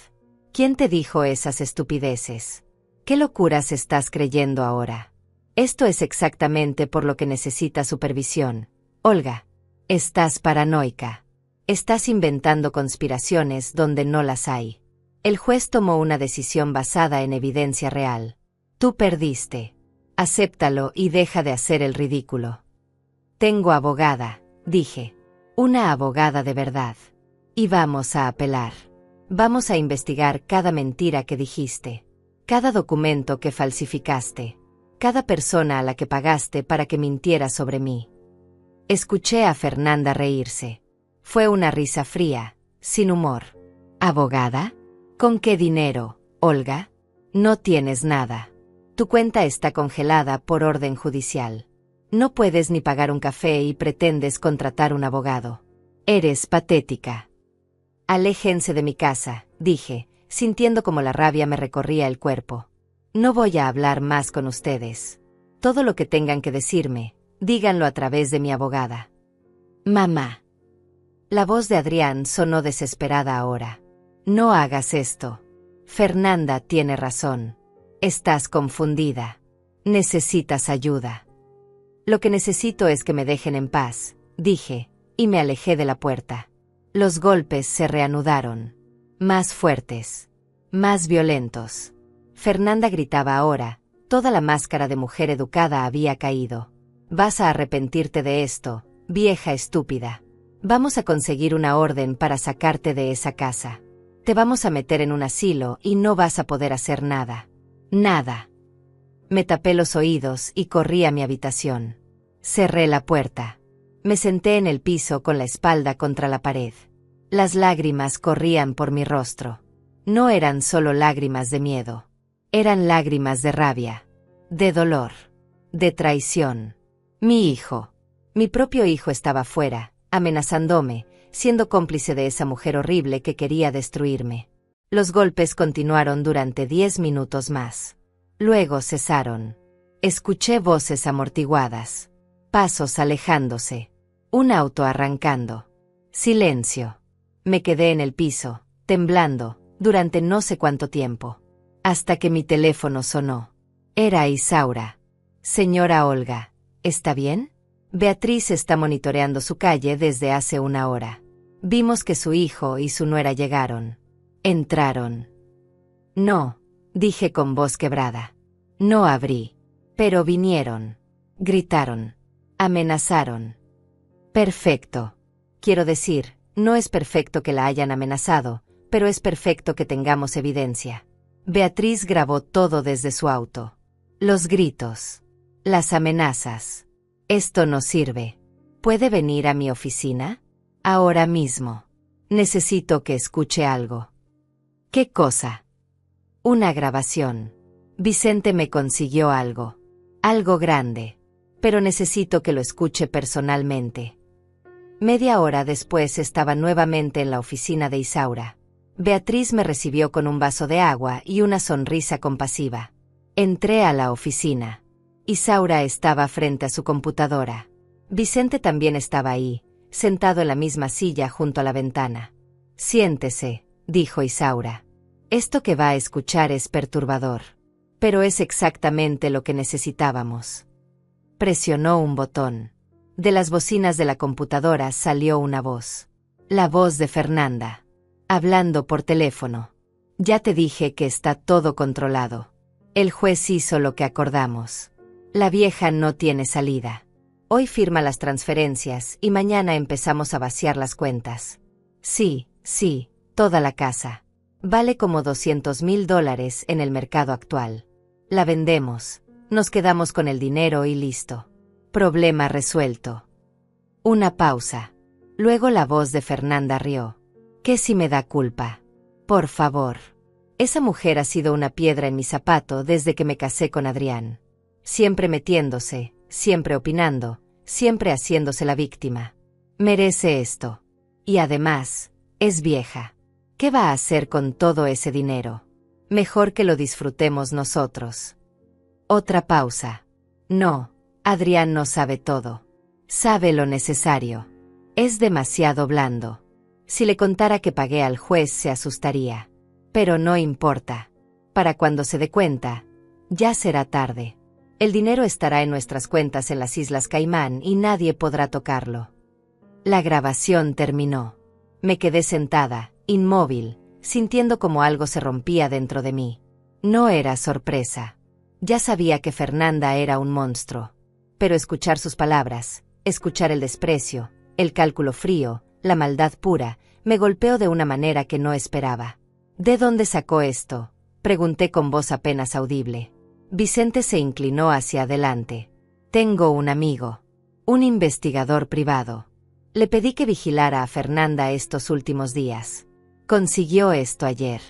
B: «¿Quién te dijo esas estupideces? ¿Qué locuras estás creyendo ahora? Esto es exactamente por lo que necesitas supervisión. Olga, estás paranoica. Estás inventando conspiraciones donde no las hay. El juez tomó una decisión basada en evidencia real. Tú perdiste. Acéptalo y deja de hacer el ridículo». «Tengo abogada», dije. «Una abogada de verdad. Y vamos a apelar. Vamos a investigar cada mentira que dijiste. Cada documento que falsificaste. Cada persona a la que pagaste para que mintiera sobre mí». Escuché a Fernanda reírse. Fue una risa fría, sin humor. «¿Abogada? ¿Con qué dinero, Olga? No tienes nada. Tu cuenta está congelada por orden judicial. No puedes ni pagar un café y pretendes contratar un abogado. Eres patética». «Aléjense de mi casa», dije, sintiendo como la rabia me recorría el cuerpo. «No voy a hablar más con ustedes. Todo lo que tengan que decirme, díganlo a través de mi abogada». «Mamá». La voz de Adrián sonó desesperada ahora. «No hagas esto. Fernanda tiene razón. Estás confundida. Necesitas ayuda». «Lo que necesito es que me dejen en paz», dije, y me alejé de la puerta. Los golpes se reanudaron. Más fuertes. Más violentos. Fernanda gritaba ahora, toda la máscara de mujer educada había caído. «Vas a arrepentirte de esto, vieja estúpida. Vamos a conseguir una orden para sacarte de esa casa. Te vamos a meter en un asilo y no vas a poder hacer nada. Nada». Me tapé los oídos y corrí a mi habitación. Cerré la puerta. Me senté en el piso con la espalda contra la pared. Las lágrimas corrían por mi rostro. No eran solo lágrimas de miedo. Eran lágrimas de rabia, de dolor, de traición. Mi hijo. Mi propio hijo estaba fuera, amenazándome, siendo cómplice de esa mujer horrible que quería destruirme. Los golpes continuaron durante 10 minutos más. Luego cesaron. Escuché voces amortiguadas. Pasos alejándose. Un auto arrancando. Silencio. Me quedé en el piso, temblando, durante no sé cuánto tiempo. Hasta que mi teléfono sonó. Era Isaura. Señora Olga, ¿está bien? Beatriz está monitoreando su calle desde hace una hora. Vimos que su hijo y su nuera llegaron. Entraron. No, dije con voz quebrada. No abrí. Pero vinieron. Gritaron. Amenazaron. Perfecto. Quiero decir, no es perfecto que la hayan amenazado, pero es perfecto que tengamos evidencia. Beatriz grabó todo desde su auto. Los gritos. Las amenazas. Esto no sirve. ¿Puede venir a mi oficina? Ahora mismo. Necesito que escuche algo. ¿Qué cosa? Una grabación. Vicente me consiguió algo. Algo grande. Pero necesito que lo escuche personalmente. Media hora después estaba nuevamente en la oficina de Isaura. Beatriz me recibió con un vaso de agua y una sonrisa compasiva. Entré a la oficina. Isaura estaba frente a su computadora. Vicente también estaba ahí, sentado en la misma silla junto a la ventana. Siéntese, dijo Isaura. Esto que va a escuchar es perturbador. Pero es exactamente lo que necesitábamos. Presionó un botón. De las bocinas de la computadora salió una voz. La voz de Fernanda. Hablando por teléfono. Ya te dije que está todo controlado. El juez hizo lo que acordamos. La vieja no tiene salida. Hoy firma las transferencias y mañana empezamos a vaciar las cuentas. Sí, toda la casa. Vale como $200,000 en el mercado actual. La vendemos, nos quedamos con el dinero y listo. Problema resuelto. Una pausa. Luego la voz de Fernanda rió. ¿Qué si me da culpa? Por favor. Esa mujer ha sido una piedra en mi zapato desde que me casé con Adrián. Siempre metiéndose, siempre opinando, siempre haciéndose la víctima. Merece esto. Y además, es vieja. ¿Qué va a hacer con todo ese dinero? Mejor que lo disfrutemos nosotros. Otra pausa. No, Adrián no sabe todo. Sabe lo necesario. Es demasiado blando. Si le contara que pagué al juez se asustaría. Pero no importa. Para cuando se dé cuenta, ya será tarde. El dinero estará en nuestras cuentas en las Islas Caimán y nadie podrá tocarlo. La grabación terminó. Me quedé sentada, inmóvil, sintiendo como algo se rompía dentro de mí. No era sorpresa. Ya sabía que Fernanda era un monstruo. Pero escuchar sus palabras, escuchar el desprecio, el cálculo frío, la maldad pura, me golpeó de una manera que no esperaba. ¿De dónde sacó esto?, pregunté con voz apenas audible. Vicente se inclinó hacia adelante. Tengo un amigo. Un investigador privado. Le pedí que vigilara a Fernanda estos últimos días. Consiguió esto ayer.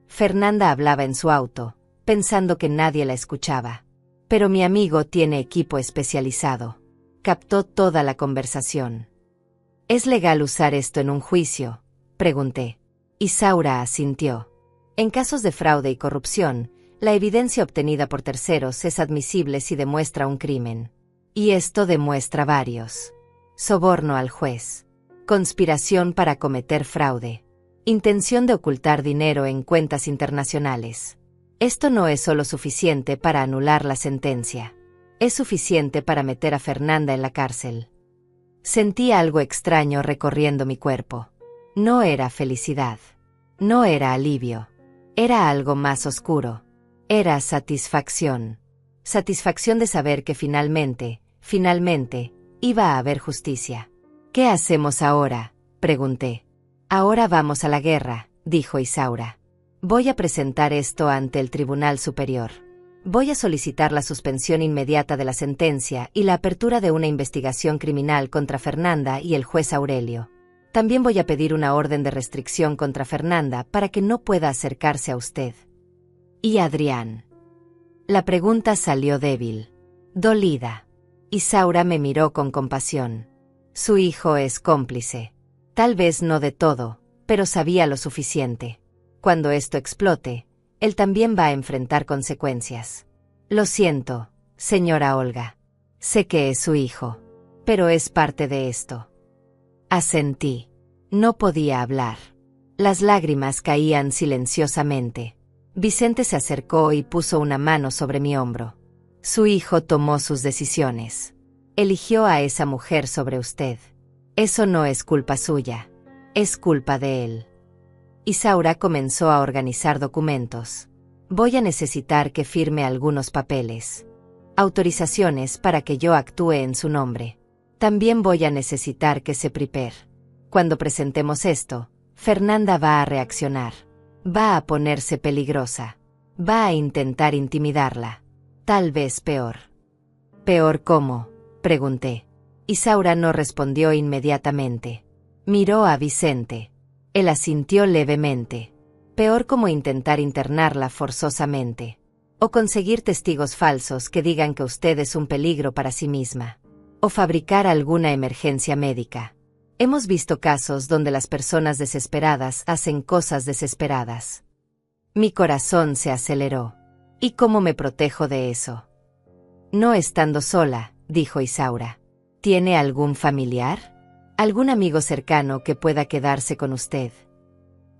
B: Fernanda hablaba en su auto, pensando que nadie la escuchaba. Pero mi amigo tiene equipo especializado. Captó toda la conversación. ¿Es legal usar esto en un juicio?, pregunté. Isaura asintió. En casos de fraude y corrupción, la evidencia obtenida por terceros es admisible si demuestra un crimen. Y esto demuestra varios. Soborno al juez. Conspiración para cometer fraude. Intención de ocultar dinero en cuentas internacionales. Esto no es solo suficiente para anular la sentencia. Es suficiente para meter a Fernanda en la cárcel. Sentí algo extraño recorriendo mi cuerpo. No era felicidad. No era alivio. Era algo más oscuro. Era satisfacción. Satisfacción de saber que finalmente, iba a haber justicia. ¿Qué hacemos ahora?, pregunté. Ahora vamos a la guerra, dijo Isaura. Voy a presentar esto ante el Tribunal Superior. Voy a solicitar la suspensión inmediata de la sentencia y la apertura de una investigación criminal contra Fernanda y el juez Aurelio. También voy a pedir una orden de restricción contra Fernanda para que no pueda acercarse a usted. ¿Y Adrián? La pregunta salió débil, dolida. Isaura me miró con compasión. Su hijo es cómplice. Tal vez no de todo, pero sabía lo suficiente. Cuando esto explote, él también va a enfrentar consecuencias. Lo siento, señora Olga. Sé que es su hijo. pero es parte de esto. Asentí. No podía hablar. Las lágrimas caían silenciosamente. Vicente se acercó y puso una mano sobre mi hombro. Su hijo tomó sus decisiones. Eligió a esa mujer sobre usted. Eso no es culpa suya. Es culpa de él. Isaura comenzó a organizar documentos. Voy a necesitar que firme algunos papeles. Autorizaciones para que yo actúe en su nombre. También voy a necesitar que se prepare. Cuando presentemos esto, Fernanda va a reaccionar. Va a ponerse peligrosa. Va a intentar intimidarla. Tal vez peor. ¿Peor cómo?, pregunté. Isaura no respondió inmediatamente. Miró a Vicente. Él asintió levemente. Peor como intentar internarla forzosamente. O conseguir testigos falsos que digan que usted es un peligro para sí misma. O fabricar alguna emergencia médica. Hemos visto casos donde las personas desesperadas hacen cosas desesperadas. Mi corazón se aceleró. ¿Y cómo me protejo de eso? No estando sola, dijo Isaura. ¿Tiene algún familiar? ¿Algún amigo cercano que pueda quedarse con usted?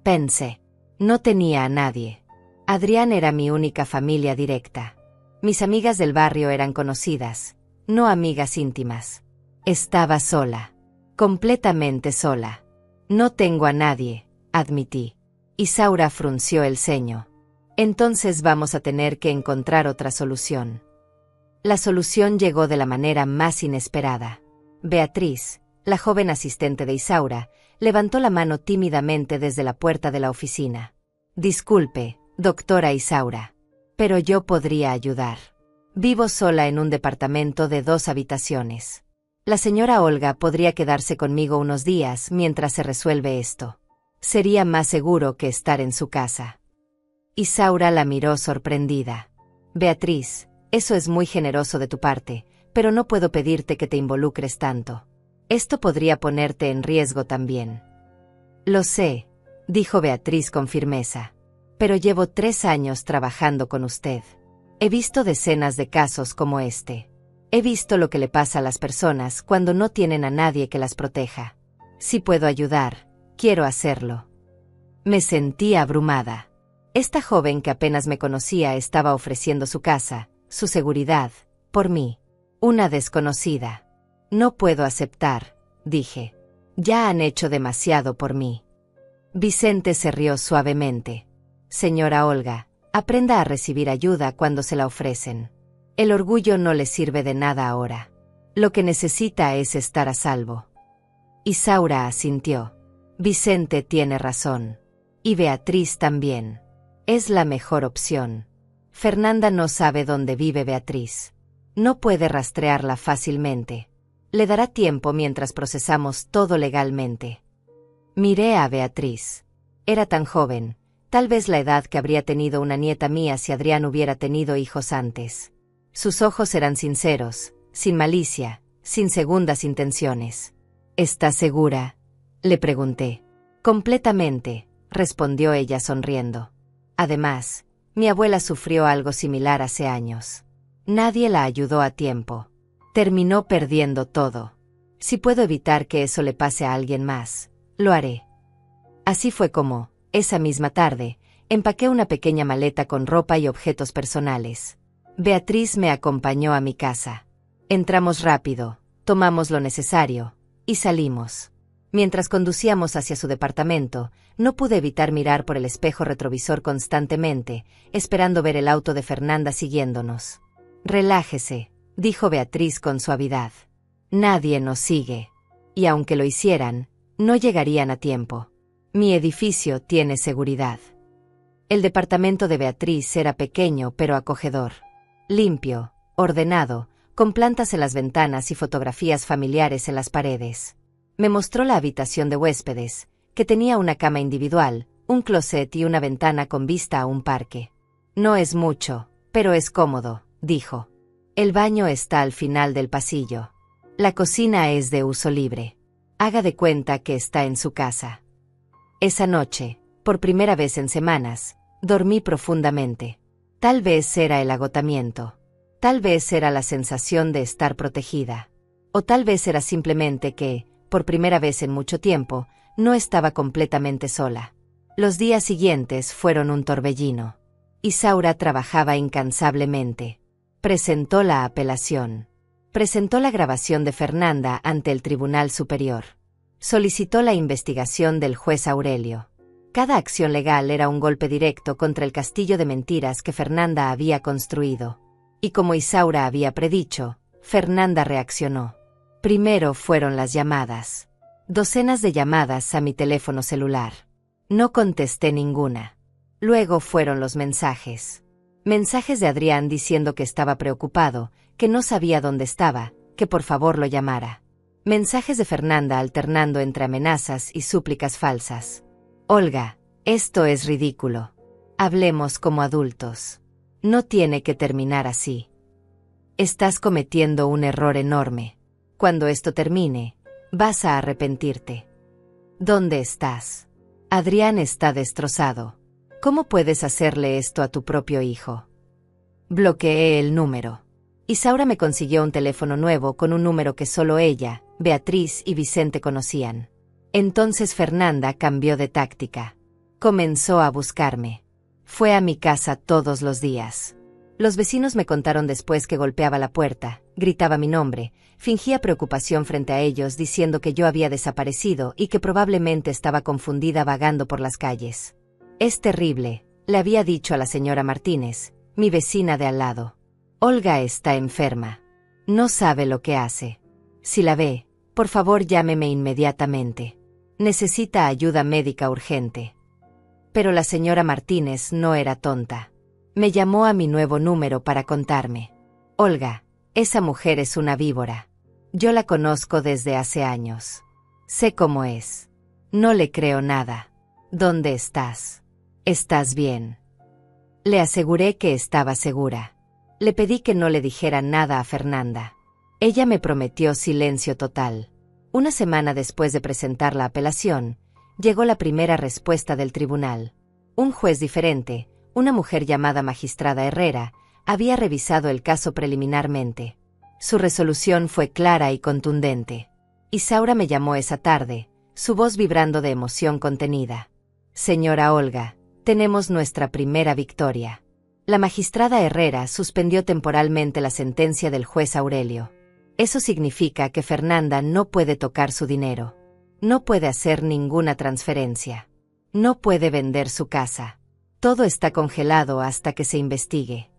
B: Pensé. No tenía a nadie. Adrián era mi única familia directa. Mis amigas del barrio eran conocidas, no amigas íntimas. Estaba sola. Completamente sola. No tengo a nadie, admití. Isaura frunció el ceño. Entonces vamos a tener que encontrar otra solución. La solución llegó de la manera más inesperada. Beatriz, la joven asistente de Isaura, levantó la mano tímidamente desde la puerta de la oficina. Disculpe, doctora Isaura, pero yo podría ayudar. Vivo sola en un departamento de 2 habitaciones. La señora Olga podría quedarse conmigo unos días mientras se resuelve esto. Sería más seguro que estar en su casa. Isaura la miró sorprendida. Beatriz, eso es muy generoso de tu parte, pero no puedo pedirte que te involucres tanto. Esto podría ponerte en riesgo también. Lo sé, dijo Beatriz con firmeza. Pero llevo 3 años trabajando con usted. He visto decenas de casos como este. He visto lo que le pasa a las personas cuando no tienen a nadie que las proteja. Si puedo ayudar, quiero hacerlo. Me sentí abrumada. Esta joven que apenas me conocía estaba ofreciendo su casa, su seguridad, por mí. Una desconocida. No puedo aceptar, dije. Ya han hecho demasiado por mí. Vicente se rió suavemente. Señora Olga, aprenda a recibir ayuda cuando se la ofrecen. El orgullo no le sirve de nada ahora. Lo que necesita es estar a salvo. Isaura asintió. Vicente tiene razón. Y Beatriz también. Es la mejor opción. Fernanda no sabe dónde vive Beatriz. No puede rastrearla fácilmente. Le dará tiempo mientras procesamos todo legalmente. Miré a Beatriz. Era tan joven, tal vez la edad que habría tenido una nieta mía si Adrián hubiera tenido hijos antes. Sus ojos eran sinceros, sin malicia, sin segundas intenciones. ¿Estás segura?, le pregunté. Completamente, respondió ella sonriendo. Además, mi abuela sufrió algo similar hace años. Nadie la ayudó a tiempo. Terminó perdiendo todo. Si puedo evitar que eso le pase a alguien más, lo haré. Así fue como, esa misma tarde, empaqué una pequeña maleta con ropa y objetos personales. Beatriz me acompañó a mi casa. Entramos rápido, tomamos lo necesario, y salimos. Mientras conducíamos hacia su departamento, no pude evitar mirar por el espejo retrovisor constantemente, esperando ver el auto de Fernanda siguiéndonos. Relájese, dijo Beatriz con suavidad. Nadie nos sigue. Y aunque lo hicieran, no llegarían a tiempo. Mi edificio tiene seguridad. El departamento de Beatriz era pequeño pero acogedor. Limpio, ordenado, con plantas en las ventanas y fotografías familiares en las paredes. Me mostró la habitación de huéspedes, que tenía una cama individual, un closet y una ventana con vista a un parque. No es mucho, pero es cómodo, dijo. El baño está al final del pasillo. La cocina es de uso libre. Haga de cuenta que está en su casa. Esa noche, por primera vez en semanas, dormí profundamente. Tal vez era el agotamiento. Tal vez era la sensación de estar protegida. O tal vez era simplemente que, por primera vez en mucho tiempo, no estaba completamente sola. Los días siguientes fueron un torbellino. Isaura trabajaba incansablemente. Presentó la apelación. Presentó la grabación de Fernanda ante el Tribunal Superior. Solicitó la investigación del juez Aurelio. Cada acción legal era un golpe directo contra el castillo de mentiras que Fernanda había construido. Y como Isaura había predicho, Fernanda reaccionó. Primero fueron las llamadas. Docenas de llamadas a mi teléfono celular. No contesté ninguna. Luego fueron los mensajes. Mensajes de Adrián diciendo que estaba preocupado, que no sabía dónde estaba, que por favor lo llamara. Mensajes de Fernanda alternando entre amenazas y súplicas falsas. Olga, esto es ridículo. Hablemos como adultos. No tiene que terminar así. Estás cometiendo un error enorme. Cuando esto termine, vas a arrepentirte. ¿Dónde estás? Adrián está destrozado. ¿Cómo puedes hacerle esto a tu propio hijo? Bloqueé el número. Isaura me consiguió un teléfono nuevo con un número que solo ella, Beatriz y Vicente conocían. Entonces Fernanda cambió de táctica. Comenzó a buscarme. Fue a mi casa todos los días. Los vecinos me contaron después que golpeaba la puerta, gritaba mi nombre, fingía preocupación frente a ellos diciendo que yo había desaparecido y que probablemente estaba confundida vagando por las calles. Es terrible, le había dicho a la señora Martínez, mi vecina de al lado. Olga está enferma. No sabe lo que hace. Si la ve, por favor llámeme inmediatamente. Necesita ayuda médica urgente. Pero la señora Martínez no era tonta. Me llamó a mi nuevo número para contarme. Olga, esa mujer es una víbora. Yo la conozco desde hace años. Sé cómo es. No le creo nada. ¿Dónde estás? ¿Estás bien? Le aseguré que estaba segura. Le pedí que no le dijera nada a Fernanda. Ella me prometió silencio total. Una semana después de presentar la apelación, llegó la primera respuesta del tribunal. Un juez diferente, una mujer llamada magistrada Herrera, había revisado el caso preliminarmente. Su resolución fue clara y contundente. Isaura me llamó esa tarde, su voz vibrando de emoción contenida. Señora Olga, tenemos nuestra primera victoria. La magistrada Herrera suspendió temporalmente la sentencia del juez Aurelio. Eso significa que Fernanda no puede tocar su dinero. No puede hacer ninguna transferencia. No puede vender su casa. Todo está congelado hasta que se investigue.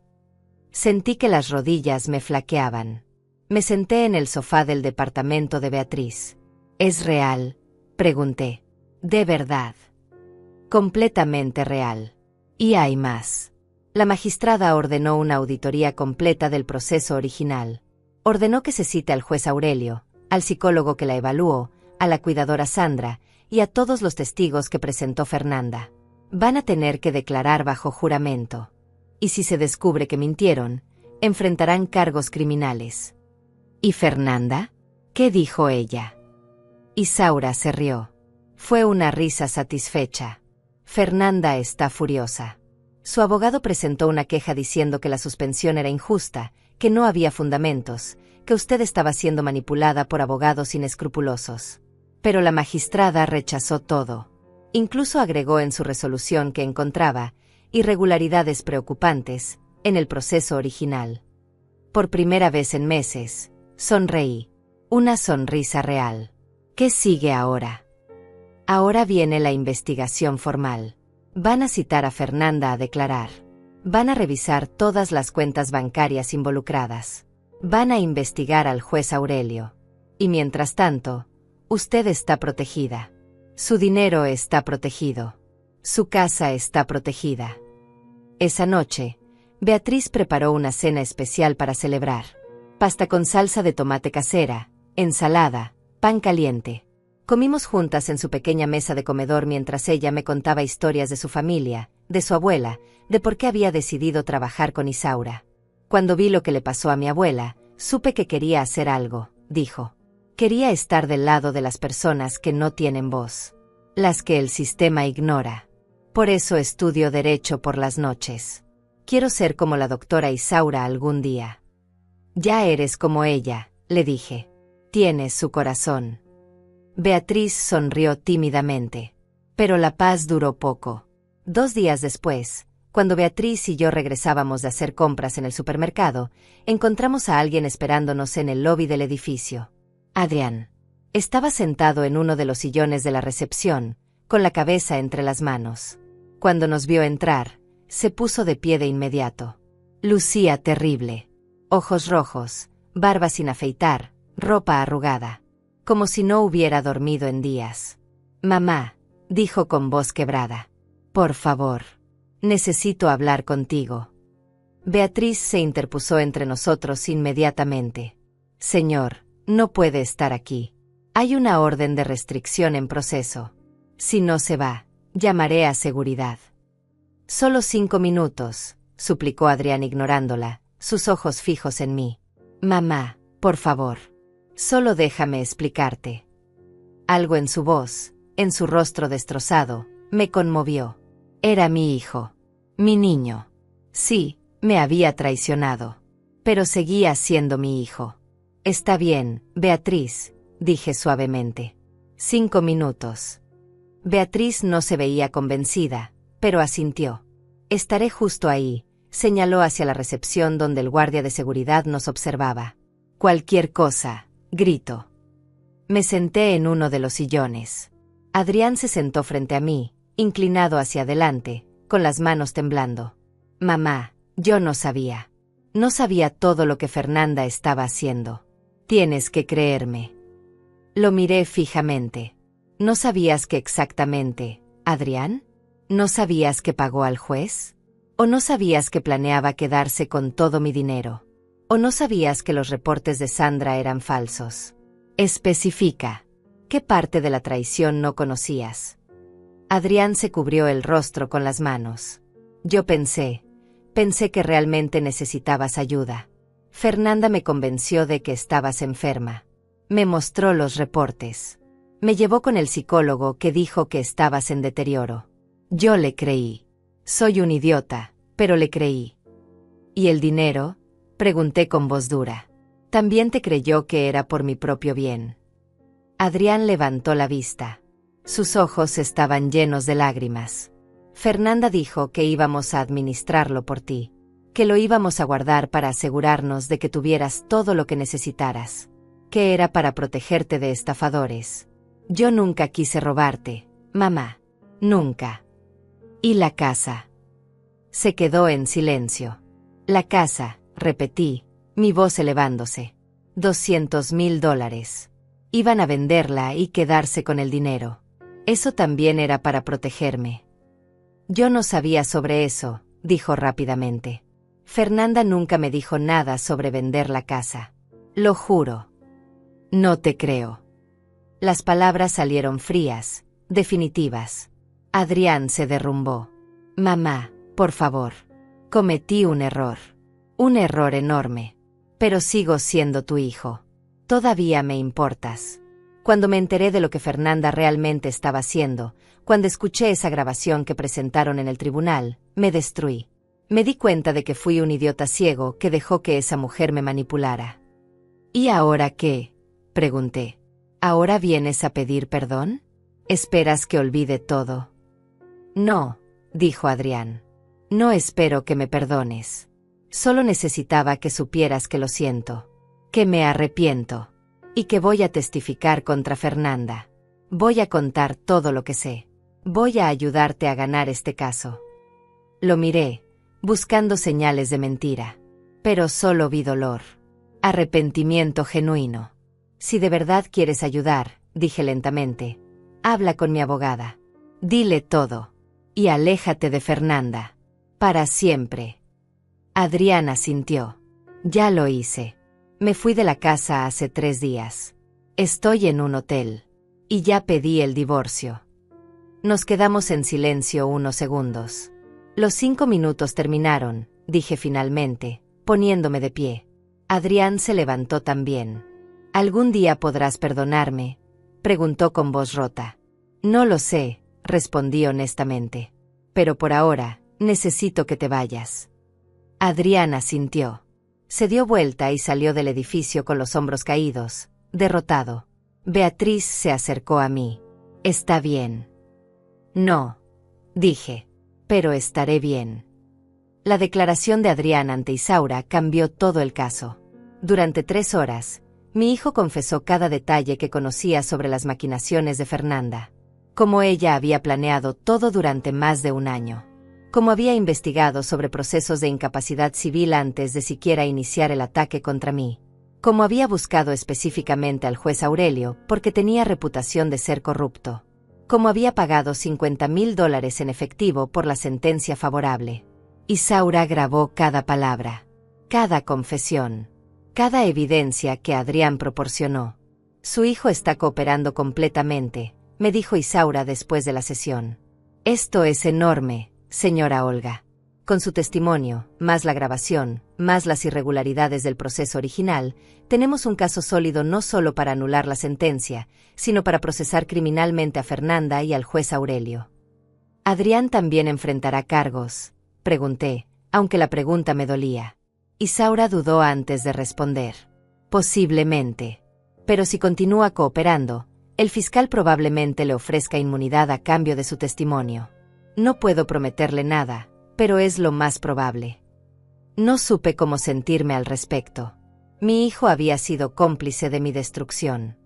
B: Sentí que las rodillas me flaqueaban. Me senté en el sofá del departamento de Beatriz. ¿Es real?, pregunté. De verdad. Completamente real. Y hay más. La magistrada ordenó una auditoría completa del proceso original. Ordenó que se cite al juez Aurelio, al psicólogo que la evaluó, a la cuidadora Sandra y a todos los testigos que presentó Fernanda. Van a tener que declarar bajo juramento. Y si se descubre que mintieron, enfrentarán cargos criminales. ¿Y Fernanda? ¿Qué dijo ella? Isaura se rió. Fue una risa satisfecha. Fernanda está furiosa. Su abogado presentó una queja diciendo que la suspensión era injusta, que no había fundamentos, que usted estaba siendo manipulada por abogados inescrupulosos. Pero la magistrada rechazó todo. Incluso agregó en su resolución que encontraba irregularidades preocupantes en el proceso original. Por primera vez en meses, sonreí. Una sonrisa real. ¿Qué sigue ahora? Ahora viene la investigación formal. Van a citar a Fernanda a declarar. Van a revisar todas las cuentas bancarias involucradas. Van a investigar al juez Aurelio. Y mientras tanto, usted está protegida. Su dinero está protegido. Su casa está protegida. Esa noche, Beatriz preparó una cena especial para celebrar. Pasta con salsa de tomate casera, ensalada, pan caliente. Comimos juntas en su pequeña mesa de comedor mientras ella me contaba historias de su familia, de su abuela, de por qué había decidido trabajar con Isaura. Cuando vi lo que le pasó a mi abuela, supe que quería hacer algo, dijo. Quería estar del lado de las personas que no tienen voz, las que el sistema ignora. Por eso estudio Derecho por las noches. Quiero ser como la doctora Isaura algún día. Ya eres como ella, le dije. Tienes su corazón. Beatriz sonrió tímidamente. Pero la paz duró poco. 2 días después, cuando Beatriz y yo regresábamos de hacer compras en el supermercado, encontramos a alguien esperándonos en el lobby del edificio. Adrián. Estaba sentado en uno de los sillones de la recepción, con la cabeza entre las manos. Cuando nos vio entrar, se puso de pie de inmediato. Lucía terrible. Ojos rojos, barba sin afeitar, ropa arrugada. Como si no hubiera dormido en días. «Mamá», dijo con voz quebrada. «Por favor. Necesito hablar contigo». Beatriz se interpuso entre nosotros inmediatamente. «Señor, no puede estar aquí. Hay una orden de restricción en proceso. Si no se va, llamaré a seguridad». «Solo 5 minutos», suplicó Adrián ignorándola, sus ojos fijos en mí. «Mamá, por favor. Solo déjame explicarte». Algo en su voz, en su rostro destrozado, me conmovió. Era mi hijo. Mi niño. Sí, me había traicionado. Pero seguía siendo mi hijo. «Está bien, Beatriz», dije suavemente. 5 minutos. Beatriz no se veía convencida, pero asintió. «Estaré justo ahí», señaló hacia la recepción donde el guardia de seguridad nos observaba. «Cualquier cosa», gritó. Me senté en uno de los sillones. Adrián se sentó frente a mí, inclinado hacia adelante, con las manos temblando. «Mamá, yo no sabía. No sabía todo lo que Fernanda estaba haciendo. Tienes que creerme». Lo miré fijamente. «¿No sabías que exactamente, Adrián? ¿No sabías que pagó al juez? ¿O no sabías que planeaba quedarse con todo mi dinero? ¿O no sabías que los reportes de Sandra eran falsos? Especifica. ¿Qué parte de la traición no conocías?» Adrián se cubrió el rostro con las manos. Yo pensé que realmente necesitabas ayuda. Fernanda me convenció de que estabas enferma. Me mostró los reportes. Me llevó con el psicólogo que dijo que estabas en deterioro. Yo le creí. Soy un idiota, pero le creí. ¿Y el dinero?, pregunté con voz dura. También te creyó que era por mi propio bien. Adrián levantó la vista. Sus ojos estaban llenos de lágrimas. Fernanda dijo que íbamos a administrarlo por ti, que lo íbamos a guardar para asegurarnos de que tuvieras todo lo que necesitaras, que era para protegerte de estafadores. Yo nunca quise robarte, mamá. Nunca. ¿Y la casa? Se quedó en silencio. La casa, repetí, mi voz elevándose. $200,000. Iban a venderla y quedarse con el dinero. Eso también era para protegerme. Yo no sabía sobre eso, dijo rápidamente. Fernanda nunca me dijo nada sobre vender la casa. Lo juro. No te creo. Las palabras salieron frías, definitivas. Adrián se derrumbó. Mamá, por favor. Cometí un error. Un error enorme. Pero sigo siendo tu hijo. Todavía me importas. Cuando me enteré de lo que Fernanda realmente estaba haciendo, cuando escuché esa grabación que presentaron en el tribunal, me destruí. Me di cuenta de que fui un idiota ciego que dejó que esa mujer me manipulara. ¿Y ahora qué?, pregunté. ¿Ahora vienes a pedir perdón? ¿Esperas que olvide todo? No, dijo Adrián. No espero que me perdones. Solo necesitaba que supieras que lo siento, que me arrepiento, y que voy a testificar contra Fernanda. Voy a contar todo lo que sé. Voy a ayudarte a ganar este caso. Lo miré, buscando señales de mentira. Pero solo vi dolor. Arrepentimiento genuino. Si de verdad quieres ayudar, dije lentamente, habla con mi abogada. Dile todo. Y aléjate de Fernanda. Para siempre. Adrián asintió. Ya lo hice. Me fui de la casa hace 3 días. Estoy en un hotel. Y ya pedí el divorcio. Nos quedamos en silencio unos segundos. Los 5 minutos terminaron, dije finalmente, poniéndome de pie. Adrián se levantó también. ¿Algún día podrás perdonarme?, preguntó con voz rota. No lo sé, respondí honestamente. Pero por ahora, necesito que te vayas. Adrián asintió. Se dio vuelta y salió del edificio con los hombros caídos, derrotado. Beatriz se acercó a mí. «Está bien». «No», dije, «pero estaré bien». La declaración de Adrián ante Isaura cambió todo el caso. Durante 3 horas, mi hijo confesó cada detalle que conocía sobre las maquinaciones de Fernanda. Cómo ella había planeado todo durante más de 1 año. Cómo había investigado sobre procesos de incapacidad civil antes de siquiera iniciar el ataque contra mí. Cómo había buscado específicamente al juez Aurelio porque tenía reputación de ser corrupto. Cómo había pagado $50,000 en efectivo por la sentencia favorable. Isaura grabó cada palabra, cada confesión, cada evidencia que Adrián proporcionó. «Su hijo está cooperando completamente», me dijo Isaura después de la sesión. «Esto es enorme, señora Olga. Con su testimonio, más la grabación, más las irregularidades del proceso original, tenemos un caso sólido no solo para anular la sentencia, sino para procesar criminalmente a Fernanda y al juez Aurelio». «¿Adrián también enfrentará cargos?», pregunté, aunque la pregunta me dolía. Isaura dudó antes de responder. «Posiblemente. Pero si continúa cooperando, el fiscal probablemente le ofrezca inmunidad a cambio de su testimonio. No puedo prometerle nada, pero es lo más probable». No supe cómo sentirme al respecto. Mi hijo había sido cómplice de mi destrucción.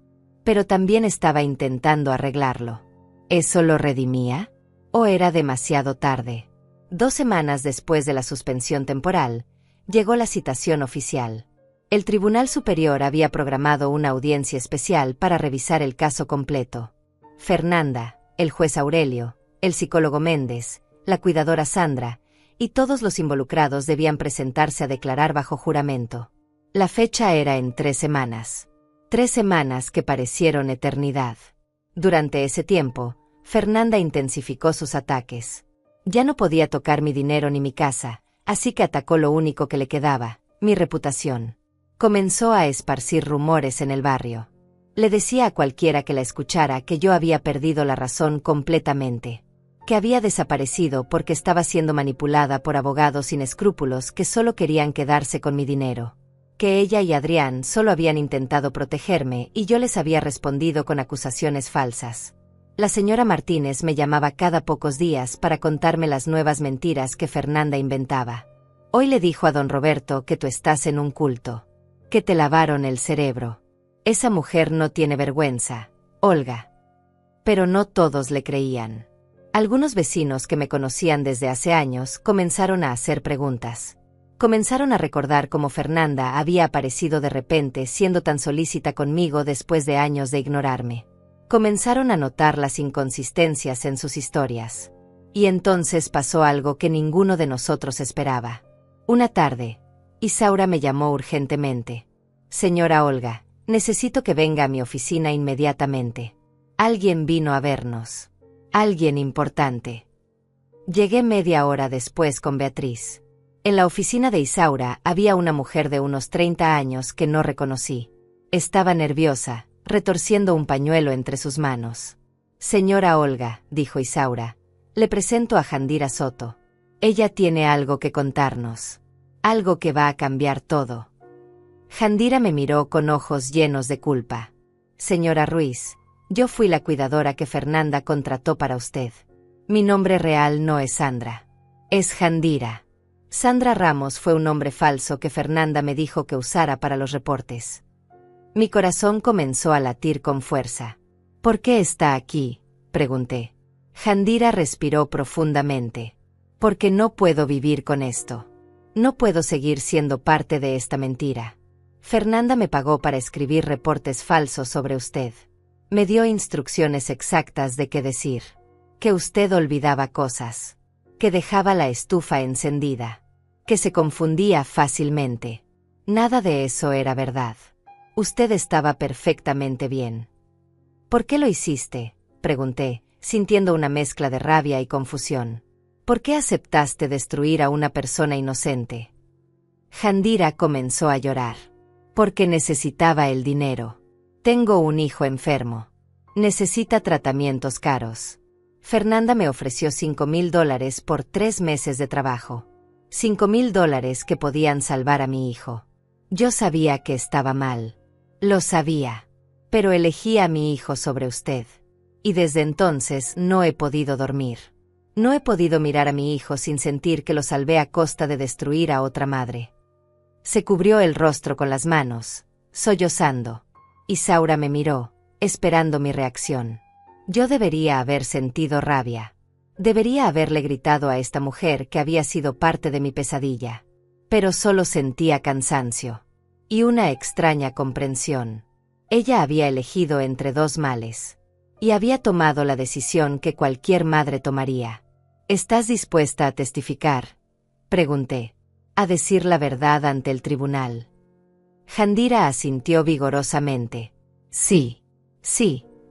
B: Pero también estaba intentando arreglarlo. ¿Eso lo redimía? ¿O era demasiado tarde? 2 semanas después de la suspensión temporal, llegó la citación oficial. El Tribunal Superior había programado una audiencia especial para revisar el caso completo. Fernanda, el juez Aurelio, el psicólogo Méndez, la cuidadora Sandra, y todos los involucrados debían presentarse a declarar bajo juramento. La fecha era en 3 semanas. 3 semanas que parecieron eternidad. Durante ese tiempo, Fernanda intensificó sus ataques. Ya no podía tocar mi dinero ni mi casa, así que atacó lo único que le quedaba, mi reputación. Comenzó a esparcir rumores en el barrio. Le decía a cualquiera que la escuchara que yo había perdido la razón completamente. Que había desaparecido porque estaba siendo manipulada por abogados sin escrúpulos que solo querían quedarse con mi dinero. Que ella y Adrián solo habían intentado protegerme y yo les había respondido con acusaciones falsas. La señora Martínez me llamaba cada pocos días para contarme las nuevas mentiras que Fernanda inventaba. «Hoy le dijo a don Roberto que tú estás en un culto. Que te lavaron el cerebro. Esa mujer no tiene vergüenza, Olga». Pero no todos le creían. Algunos vecinos que me conocían desde hace años comenzaron a hacer preguntas. Comenzaron a recordar cómo Fernanda había aparecido de repente siendo tan solícita conmigo después de años de ignorarme. Comenzaron a notar las inconsistencias en sus historias. Y entonces pasó algo que ninguno de nosotros esperaba. Una tarde, Isaura me llamó urgentemente. «Señora Olga, necesito que venga a mi oficina inmediatamente. Alguien vino a vernos. Alguien importante». Llegué media hora después con Beatriz. En la oficina de Isaura había una mujer de unos 30 años que no reconocí. Estaba nerviosa, retorciendo un pañuelo entre sus manos. «Señora Olga», dijo Isaura, «le presento a Jandira Soto. Ella tiene algo que contarnos. Algo que va a cambiar todo». Jandira me miró con ojos llenos de culpa. «Señora Ruiz, yo fui la cuidadora que Fernanda contrató para usted. Mi nombre real no es Sandra. Es Jandira. Sandra Ramos fue un nombre falso que Fernanda me dijo que usara para los reportes». Mi corazón comenzó a latir con fuerza. «¿Por qué está aquí?», pregunté. Jandira respiró profundamente. «Porque no puedo vivir con esto. No puedo seguir siendo parte de esta mentira. Fernanda me pagó para escribir reportes falsos sobre usted. Me dio instrucciones exactas de qué decir. Que usted olvidaba cosas. Que dejaba la estufa encendida. Que se confundía fácilmente. Nada de eso era verdad. Usted estaba perfectamente bien». «¿Por qué lo hiciste?», pregunté, sintiendo una mezcla de rabia y confusión. «¿Por qué aceptaste destruir a una persona inocente?». Jandira comenzó a llorar. «Porque necesitaba el dinero. Tengo un hijo enfermo. Necesita tratamientos caros. Fernanda me ofreció $5,000 por 3 meses de trabajo. $5,000 que podían salvar a mi hijo. Yo sabía que estaba mal. Lo sabía. Pero elegí a mi hijo sobre usted. Y desde entonces no he podido dormir. No he podido mirar a mi hijo sin sentir que lo salvé a costa de destruir a otra madre. Se cubrió el rostro con las manos, sollozando. Isaura me miró, esperando mi reacción. Yo debería haber sentido rabia. Debería haberle gritado a esta mujer que había sido parte de mi pesadilla. Pero solo sentía cansancio. Y una extraña comprensión. Ella había elegido entre dos males. Y había tomado la decisión que cualquier madre tomaría. ¿Estás dispuesta a testificar?, pregunté. A decir la verdad ante el tribunal. Jandira asintió vigorosamente. Sí,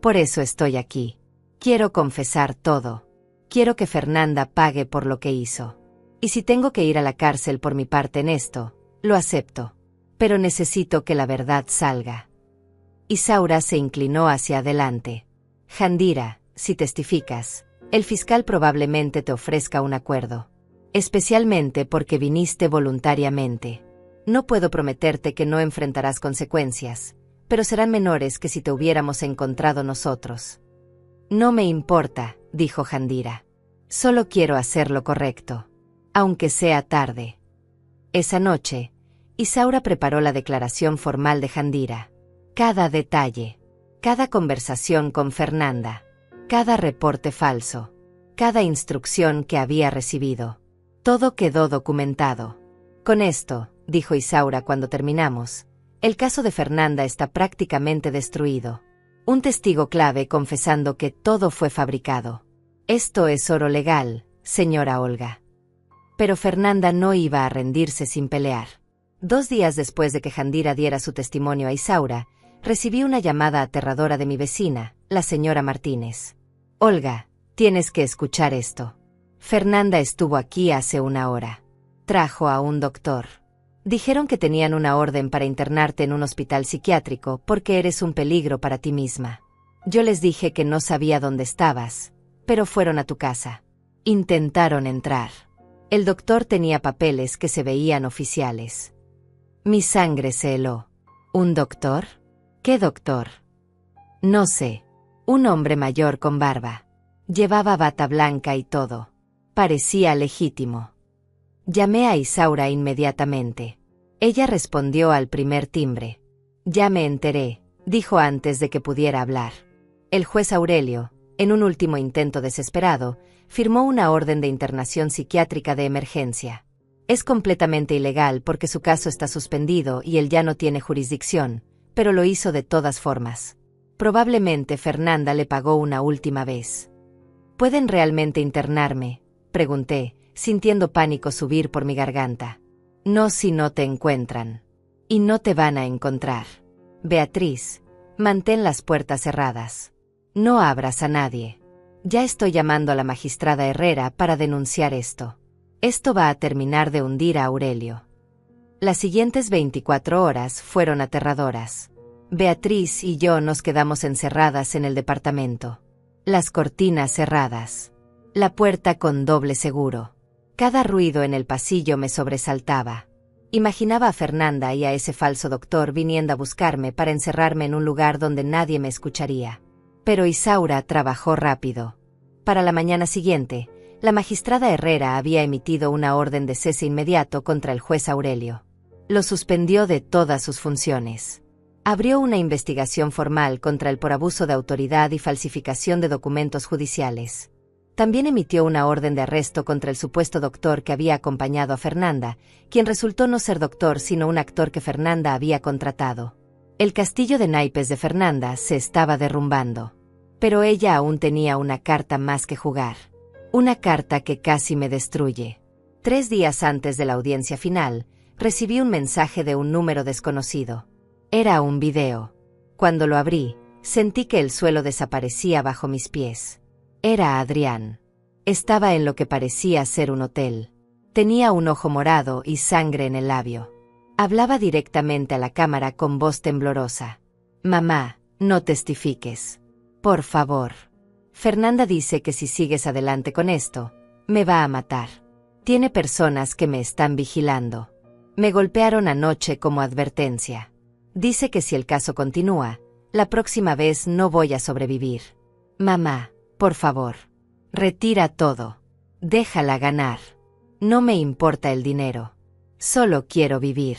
B: por eso estoy aquí. Quiero confesar todo. Quiero que Fernanda pague por lo que hizo. Y si tengo que ir a la cárcel por mi parte en esto, lo acepto. Pero necesito que la verdad salga. Isaura se inclinó hacia adelante. Jandira, si testificas, el fiscal probablemente te ofrezca un acuerdo. Especialmente porque viniste voluntariamente. No puedo prometerte que no enfrentarás consecuencias, pero serán menores que si te hubiéramos encontrado nosotros. No me importa, dijo Jandira. Solo quiero hacer lo correcto, aunque sea tarde. Esa noche, Isaura preparó la declaración formal de Jandira. Cada detalle, cada conversación con Fernanda, cada reporte falso, cada instrucción que había recibido. Todo quedó documentado. Con esto, dijo Isaura cuando terminamos, el caso de Fernanda está prácticamente destruido. Un testigo clave confesando que todo fue fabricado. Esto es oro legal, señora Olga. Pero Fernanda no iba a rendirse sin pelear. 2 días después de que Jandira diera su testimonio a Isaura, recibí una llamada aterradora de mi vecina, la señora Martínez. Olga, tienes que escuchar esto. Fernanda estuvo aquí hace 1 hora. Trajo a un doctor. Dijeron que tenían una orden para internarte en un hospital psiquiátrico porque eres un peligro para ti misma. Yo les dije que no sabía dónde estabas, pero fueron a tu casa. Intentaron entrar. El doctor tenía papeles que se veían oficiales. Mi sangre se heló. ¿Un doctor? ¿Qué doctor? No sé. Un hombre mayor con barba. Llevaba bata blanca y todo. Parecía legítimo. Llamé a Isaura inmediatamente. Ella respondió al primer timbre. Ya me enteré, dijo antes de que pudiera hablar. El juez Aurelio, en un último intento desesperado, firmó una orden de internación psiquiátrica de emergencia. Es completamente ilegal porque su caso está suspendido y él ya no tiene jurisdicción, pero lo hizo de todas formas. Probablemente Fernanda le pagó una última vez. ¿Pueden realmente internarme?, pregunté, sintiendo pánico subir por mi garganta. No si no te encuentran. Y no te van a encontrar. Beatriz, mantén las puertas cerradas. No abras a nadie. Ya estoy llamando a la magistrada Herrera para denunciar esto. Esto va a terminar de hundir a Aurelio. Las siguientes 24 horas fueron aterradoras. Beatriz y yo nos quedamos encerradas en el departamento. Las cortinas cerradas. La puerta con doble seguro. Cada ruido en el pasillo me sobresaltaba. Imaginaba a Fernanda y a ese falso doctor viniendo a buscarme para encerrarme en un lugar donde nadie me escucharía. Pero Isaura trabajó rápido. Para la mañana siguiente, la magistrada Herrera había emitido una orden de cese inmediato contra el juez Aurelio. Lo suspendió de todas sus funciones. Abrió una investigación formal contra él por abuso de autoridad y falsificación de documentos judiciales. También emitió una orden de arresto contra el supuesto doctor que había acompañado a Fernanda, quien resultó no ser doctor sino un actor que Fernanda había contratado. El castillo de naipes de Fernanda se estaba derrumbando. Pero ella aún tenía una carta más que jugar. Una carta que casi me destruye. 3 días antes de la audiencia final, recibí un mensaje de un número desconocido. Era un video. Cuando lo abrí, sentí que el suelo desaparecía bajo mis pies. Era Adrián. Estaba en lo que parecía ser un hotel. Tenía un ojo morado y sangre en el labio. Hablaba directamente a la cámara con voz temblorosa. Mamá, no testifiques. Por favor. Fernanda dice que si sigues adelante con esto, me va a matar. Tiene personas que me están vigilando. Me golpearon anoche como advertencia. Dice que si el caso continúa, La próxima vez no voy a sobrevivir. Mamá, por favor. Retira todo. Déjala ganar. No me importa el dinero. Solo quiero vivir.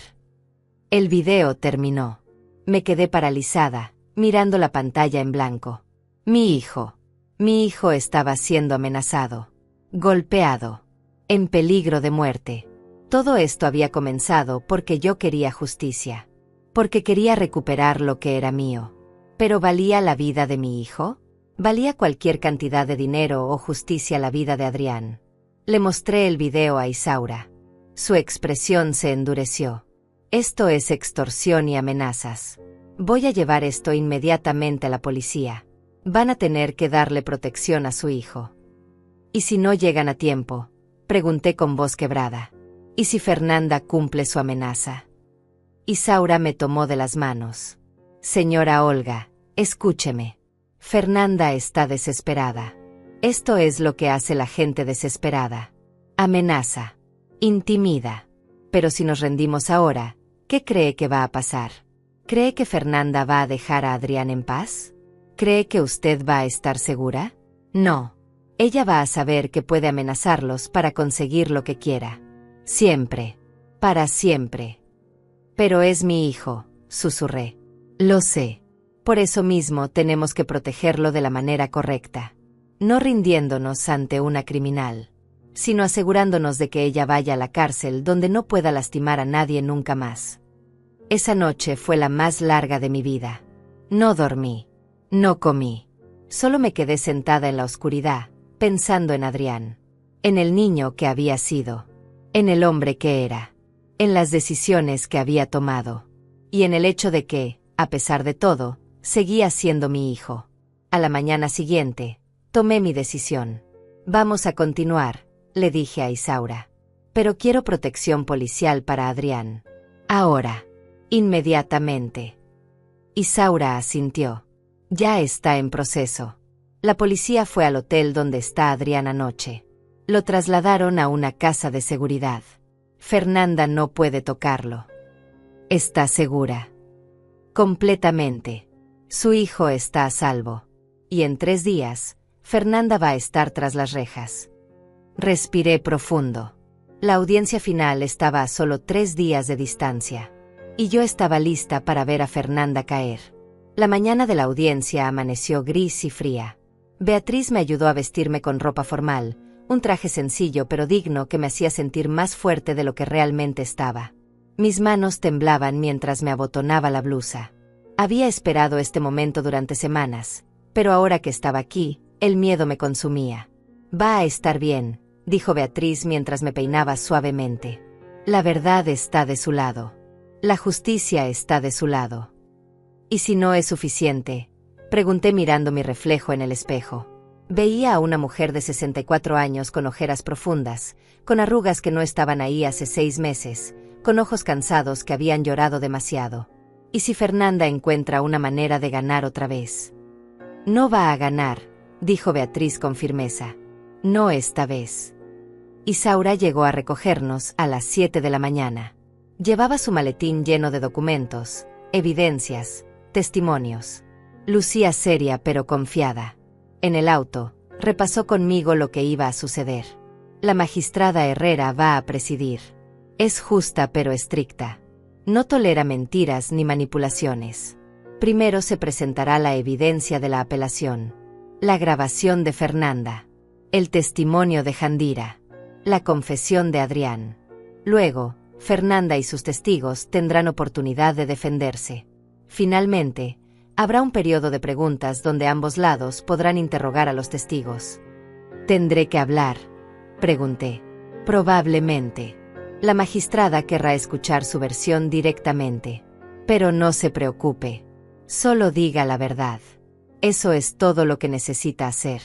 B: El video terminó. Me quedé paralizada, mirando la pantalla en blanco. Mi hijo estaba siendo amenazado, golpeado, en peligro de muerte. Todo esto había comenzado porque yo quería justicia, porque quería recuperar lo que era mío. ¿Pero valía la vida de mi hijo? ¿Valía cualquier cantidad de dinero o justicia la vida de Adrián? Le mostré el video a Isaura. Su expresión se endureció. Esto es extorsión y amenazas. Voy a llevar esto inmediatamente a la policía. Van a tener que darle protección a su hijo. ¿Y si no llegan a tiempo? Pregunté con voz quebrada. ¿Y si Fernanda cumple su amenaza? Isaura me tomó de las manos. Señora Olga, escúcheme. Fernanda está desesperada. Esto es lo que hace la gente desesperada. Amenaza. Intimida. Pero si nos rendimos ahora, ¿qué cree que va a pasar? ¿Cree que Fernanda va a dejar a Adrián en paz? ¿Cree que usted va a estar segura? No. Ella va a saber que puede amenazarlos para conseguir lo que quiera. Siempre. Para siempre. Pero es mi hijo, susurré. Lo sé. Por eso mismo tenemos que protegerlo de la manera correcta. No rindiéndonos ante una criminal, sino asegurándonos de que ella vaya a la cárcel donde no pueda lastimar a nadie nunca más. Esa noche fue la más larga de mi vida. No dormí. No comí. Solo me quedé sentada en la oscuridad, pensando en Adrián. En el niño que había sido. En el hombre que era. En las decisiones que había tomado. Y en el hecho de que, a pesar de todo, seguía siendo mi hijo. A la mañana siguiente, tomé mi decisión. Vamos a continuar, le dije a Isaura. Pero quiero protección policial para Adrián. Ahora. Inmediatamente. Isaura asintió. Ya está en proceso. La policía fue al hotel donde está Adrián anoche. Lo trasladaron a una casa de seguridad. Fernanda no puede tocarlo. ¿Está segura? Completamente. Su hijo está a salvo. Y en 3 días, Fernanda va a estar tras las rejas. Respiré profundo. La audiencia final estaba a solo 3 días de distancia. Y yo estaba lista para ver a Fernanda caer. La mañana de la audiencia amaneció gris y fría. Beatriz me ayudó a vestirme con ropa formal, un traje sencillo pero digno que me hacía sentir más fuerte de lo que realmente estaba. Mis manos temblaban mientras me abotonaba la blusa. Había esperado este momento durante semanas, pero ahora que estaba aquí, el miedo me consumía. Va a estar bien, dijo Beatriz mientras me peinaba suavemente. La verdad está de su lado. La justicia está de su lado. ¿Y si no es suficiente? Pregunté mirando mi reflejo en el espejo. Veía a una mujer de 64 años con ojeras profundas, con arrugas que no estaban ahí hace 6 meses, con ojos cansados que habían llorado demasiado. ¿Y si Fernanda encuentra una manera de ganar otra vez? No va a ganar, dijo Beatriz con firmeza. No esta vez. Isaura llegó a recogernos a las 7 de la mañana. Llevaba su maletín lleno de documentos, evidencias, testimonios. Lucía seria pero confiada. En el auto, repasó conmigo lo que iba a suceder. La magistrada Herrera va a presidir. Es justa pero estricta. No tolera mentiras ni manipulaciones. Primero se presentará la evidencia de la apelación. La grabación de Fernanda. El testimonio de Jandira. La confesión de Adrián. Luego, Fernanda y sus testigos tendrán oportunidad de defenderse. Finalmente, habrá un periodo de preguntas donde ambos lados podrán interrogar a los testigos. ¿Tendré que hablar?, pregunté. Probablemente. La magistrada querrá escuchar su versión directamente. Pero no se preocupe. Solo diga la verdad. Eso es todo lo que necesita hacer.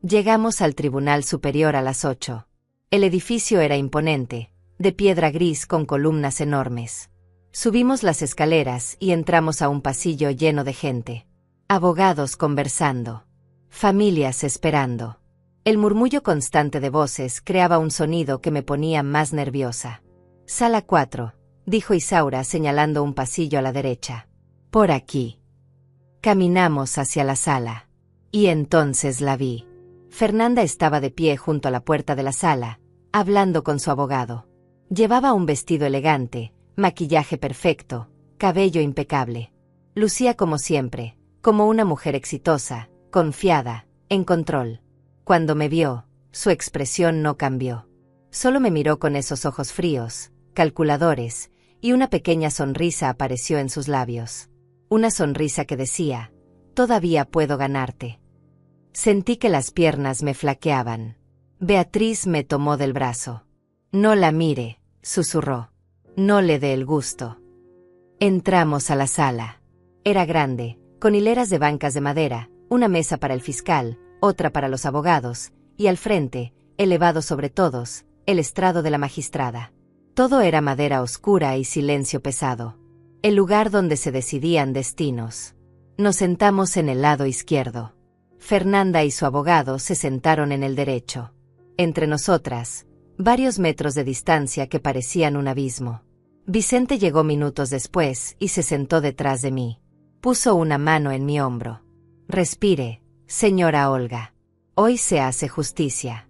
B: Llegamos al Tribunal Superior a las 8. El edificio era imponente, de piedra gris con columnas enormes. Subimos las escaleras y entramos a un pasillo lleno de gente. Abogados conversando. Familias esperando. El murmullo constante de voces creaba un sonido que me ponía más nerviosa. Sala 4, dijo Isaura señalando un pasillo a la derecha. Por aquí. Caminamos hacia la sala. Y entonces la vi. Fernanda estaba de pie junto a la puerta de la sala, hablando con su abogado. Llevaba un vestido elegante, maquillaje perfecto, cabello impecable. Lucía como siempre, como una mujer exitosa, confiada, en control. Cuando me vio, su expresión no cambió. Solo me miró con esos ojos fríos, calculadores, y una pequeña sonrisa apareció en sus labios. Una sonrisa que decía, «Todavía puedo ganarte». Sentí que las piernas me flaqueaban. Beatriz me tomó del brazo. «No la mire», susurró. «No le dé el gusto». Entramos a la sala. Era grande, con hileras de bancas de madera, una mesa para el fiscal, otra para los abogados, y al frente, elevado sobre todos, el estrado de la magistrada. Todo era madera oscura y silencio pesado. El lugar donde se decidían destinos. Nos sentamos en el lado izquierdo. Fernanda y su abogado se sentaron en el derecho. Entre nosotras, varios metros de distancia que parecían un abismo. Vicente llegó minutos después y se sentó detrás de mí. Puso una mano en mi hombro. «Respire, señora Olga. Hoy se hace justicia».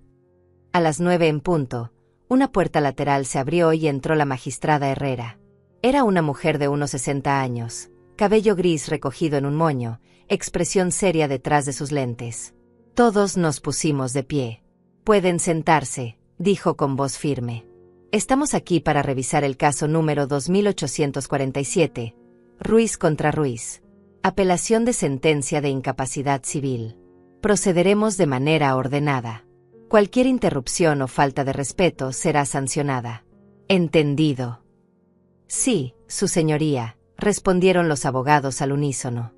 B: A las 9 en punto, una puerta lateral se abrió y entró la magistrada Herrera. Era una mujer de unos 60 años, cabello gris recogido en un moño, expresión seria detrás de sus lentes. Todos nos pusimos de pie. «Pueden sentarse», dijo con voz firme. «Estamos aquí para revisar el caso número 2847, Ruiz contra Ruiz. Apelación de sentencia de incapacidad civil. Procederemos de manera ordenada. Cualquier interrupción o falta de respeto será sancionada». «Entendido». «Sí, su señoría», respondieron los abogados al unísono.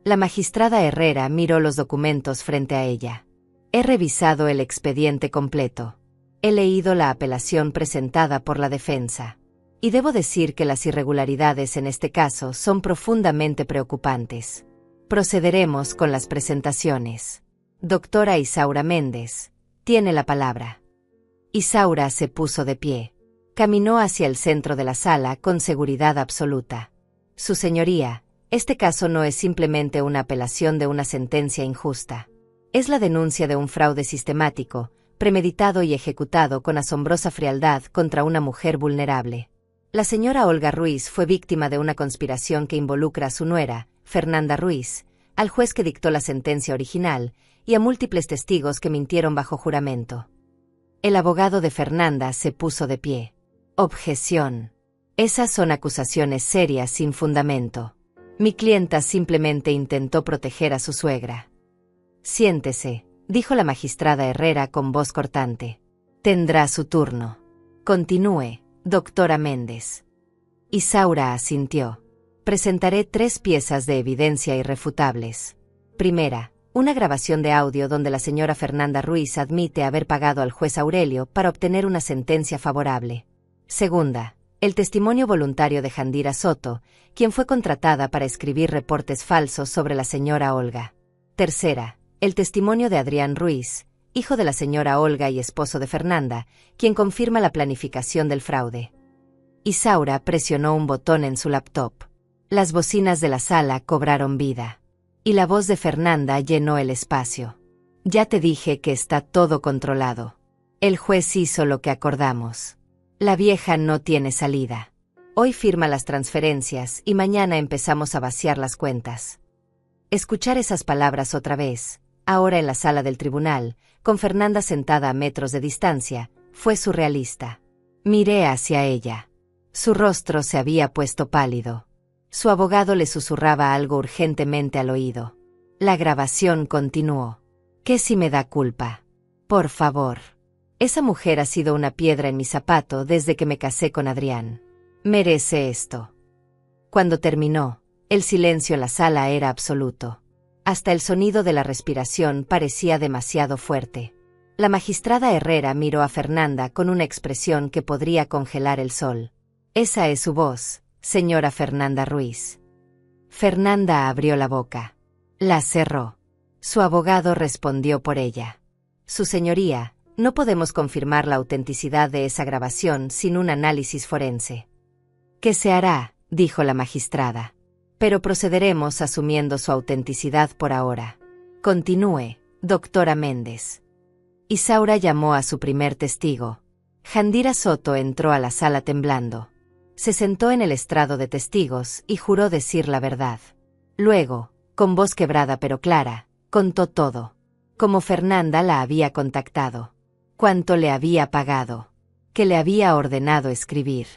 B: La magistrada Herrera miró los documentos frente a ella. «He revisado el expediente completo. He leído la apelación presentada por la defensa. Y debo decir que las irregularidades en este caso son profundamente preocupantes. Procederemos con las presentaciones. Doctora Isaura Méndez, tiene la palabra». Isaura se puso de pie. Caminó hacia el centro de la sala con seguridad absoluta. «Su señoría, este caso no es simplemente una apelación de una sentencia injusta. Es la denuncia de un fraude sistemático, premeditado y ejecutado con asombrosa frialdad contra una mujer vulnerable. La señora Olga Ruiz fue víctima de una conspiración que involucra a su nuera, Fernanda Ruiz, al juez que dictó la sentencia original, y a múltiples testigos que mintieron bajo juramento». El abogado de Fernanda se puso de pie. «Objeción. Esas son acusaciones serias sin fundamento. Mi clienta simplemente intentó proteger a su suegra». «Siéntese», dijo la magistrada Herrera con voz cortante. «Tendrá su turno. Continúe, doctora Méndez». Isaura asintió. «Presentaré 3 piezas de evidencia irrefutables. Primera, una grabación de audio donde la señora Fernanda Ruiz admite haber pagado al juez Aurelio para obtener una sentencia favorable. Segunda, el testimonio voluntario de Jandira Soto, quien fue contratada para escribir reportes falsos sobre la señora Olga. Tercera, el testimonio de Adrián Ruiz, hijo de la señora Olga y esposo de Fernanda, quien confirma la planificación del fraude». Isaura presionó un botón en su laptop. Las bocinas de la sala cobraron vida. Y la voz de Fernanda llenó el espacio. «Ya te dije que está todo controlado. El juez hizo lo que acordamos. La vieja no tiene salida. Hoy firma las transferencias y mañana empezamos a vaciar las cuentas». Escuchar esas palabras otra vez, ahora en la sala del tribunal, con Fernanda sentada a metros de distancia, fue surrealista. Miré hacia ella. Su rostro se había puesto pálido. Su abogado le susurraba algo urgentemente al oído. La grabación continuó. «¿Qué si me da culpa? Por favor. Esa mujer ha sido una piedra en mi zapato desde que me casé con Adrián. Merece esto». Cuando terminó, el silencio en la sala era absoluto. Hasta el sonido de la respiración parecía demasiado fuerte. La magistrada Herrera miró a Fernanda con una expresión que podría congelar el sol. «Esa es su voz, señora Fernanda Ruiz». Fernanda abrió la boca. La cerró. Su abogado respondió por ella. «Su señoría, no podemos confirmar la autenticidad de esa grabación sin un análisis forense». «¿Qué se hará?», dijo la magistrada. pero procederemos asumiendo su autenticidad por ahora. Continúe, doctora Méndez. Isaura llamó a su primer testigo. Jandira Soto entró a la sala temblando. Se sentó en el estrado de testigos y juró decir la verdad. Luego, con voz quebrada pero clara, contó todo. Cómo Fernanda la había contactado. Cuánto le había pagado. Que le había ordenado escribir.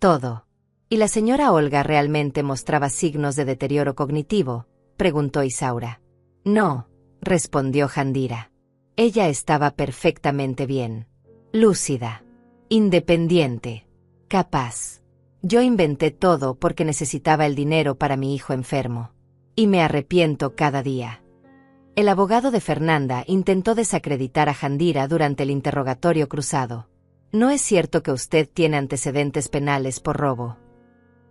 B: Todo. ¿Y la señora Olga realmente mostraba signos de deterioro cognitivo?, preguntó Isaura. No, respondió Jandira. Ella estaba perfectamente bien. Lúcida. Independiente. Capaz. Yo inventé todo porque necesitaba el dinero para mi hijo enfermo. Y me arrepiento cada día. El abogado de Fernanda intentó desacreditar a Jandira durante el interrogatorio cruzado. ¿No es cierto que usted tiene antecedentes penales por robo?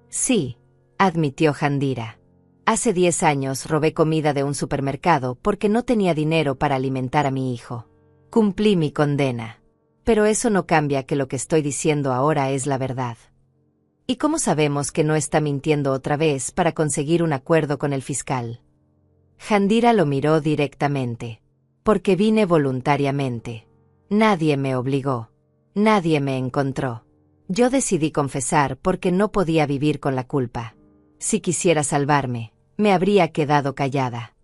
B: Sí, admitió Jandira. Hace 10 años robé comida de un supermercado porque no tenía dinero para alimentar a mi hijo. Cumplí mi condena. Pero eso no cambia que lo que estoy diciendo ahora es la verdad. ¿Y cómo sabemos que no está mintiendo otra vez para conseguir un acuerdo con el fiscal? Jandira lo miró directamente. Porque vine voluntariamente. Nadie me obligó. Nadie me encontró. Yo decidí confesar porque no podía vivir con la culpa. Si quisiera salvarme, me habría quedado callada.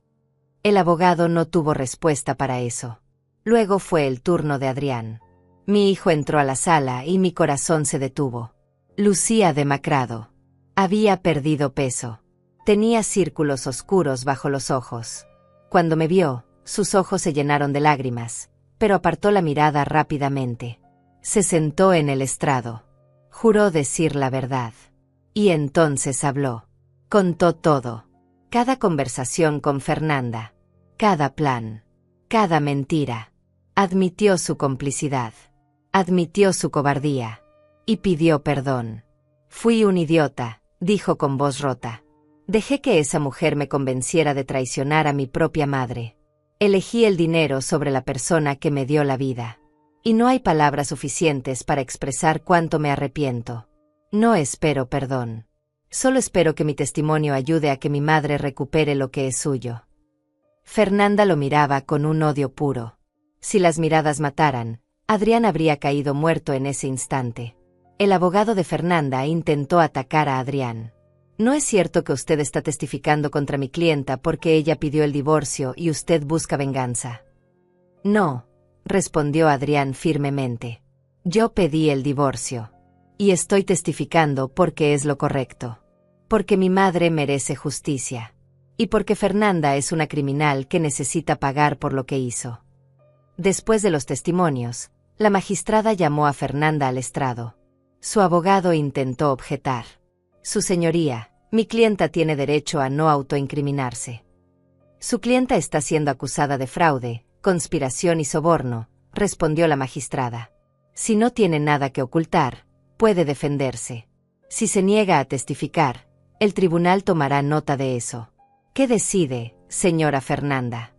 B: El abogado no tuvo respuesta para eso. Luego fue el turno de Adrián. Mi hijo entró a la sala y mi corazón se detuvo. Lucía demacrado. Había perdido peso. Tenía círculos oscuros bajo los ojos. Cuando me vio, sus ojos se llenaron de lágrimas, pero apartó la mirada rápidamente. Se sentó en el estrado. Juró decir la verdad. Y entonces habló. Contó todo. Cada conversación con Fernanda. Cada plan. Cada mentira. Admitió su complicidad. Admitió su cobardía. Y pidió perdón. Fui un idiota, dijo con voz rota. Dejé que esa mujer me convenciera de traicionar a mi propia madre. Elegí el dinero sobre la persona que me dio la vida. Y no hay palabras suficientes para expresar cuánto me arrepiento. No espero perdón. Solo espero que mi testimonio ayude a que mi madre recupere lo que es suyo. Fernanda lo miraba con un odio puro. Si las miradas mataran, Adrián habría caído muerto en ese instante. El abogado de Fernanda intentó atacar a Adrián. ¿No es cierto que usted está testificando contra mi clienta porque ella pidió el divorcio y usted busca venganza? No, respondió Adrián firmemente. Yo pedí el divorcio. Y estoy testificando porque es lo correcto. Porque mi madre merece justicia. Y porque Fernanda es una criminal que necesita pagar por lo que hizo. Después de los testimonios, la magistrada llamó a Fernanda al estrado. Su abogado intentó objetar. Su señoría, mi clienta tiene derecho a no autoincriminarse. Su clienta está siendo acusada de fraude, conspiración y soborno, respondió la magistrada. Si no tiene nada que ocultar, puede defenderse. Si se niega a testificar, el tribunal tomará nota de eso. ¿Qué decide, señora Fernanda?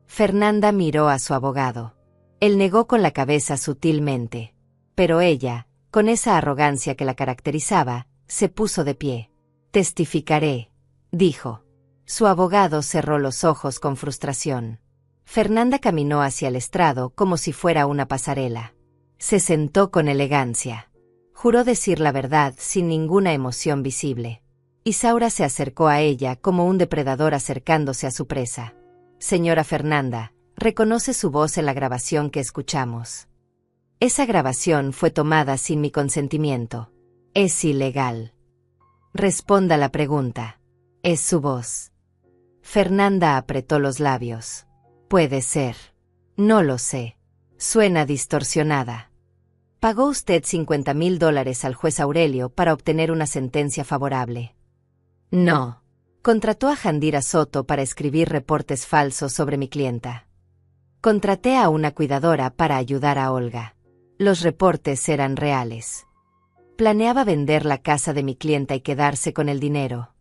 B: Fernanda miró a su abogado. Él negó con la cabeza sutilmente. Pero ella, con esa arrogancia que la caracterizaba, se puso de pie. Testificaré, dijo. Su abogado cerró los ojos con frustración. Fernanda caminó hacia el estrado como si fuera una pasarela. Se sentó con elegancia. Juró decir la verdad sin ninguna emoción visible. Isaura se acercó a ella como un depredador acercándose a su presa. Señora Fernanda, reconoce su voz en la grabación que escuchamos. Esa grabación fue tomada sin mi consentimiento. Es ilegal. Responda la pregunta. Es su voz. Fernanda apretó los labios. Puede ser. No lo sé. Suena distorsionada. ¿Pagó usted $50,000 al juez Aurelio para obtener una sentencia favorable? No. Contrató a Jandira Soto para escribir reportes falsos sobre mi clienta. Contraté a una cuidadora para ayudar a Olga. Los reportes eran reales. Planeaba vender la casa de mi clienta y quedarse con el dinero.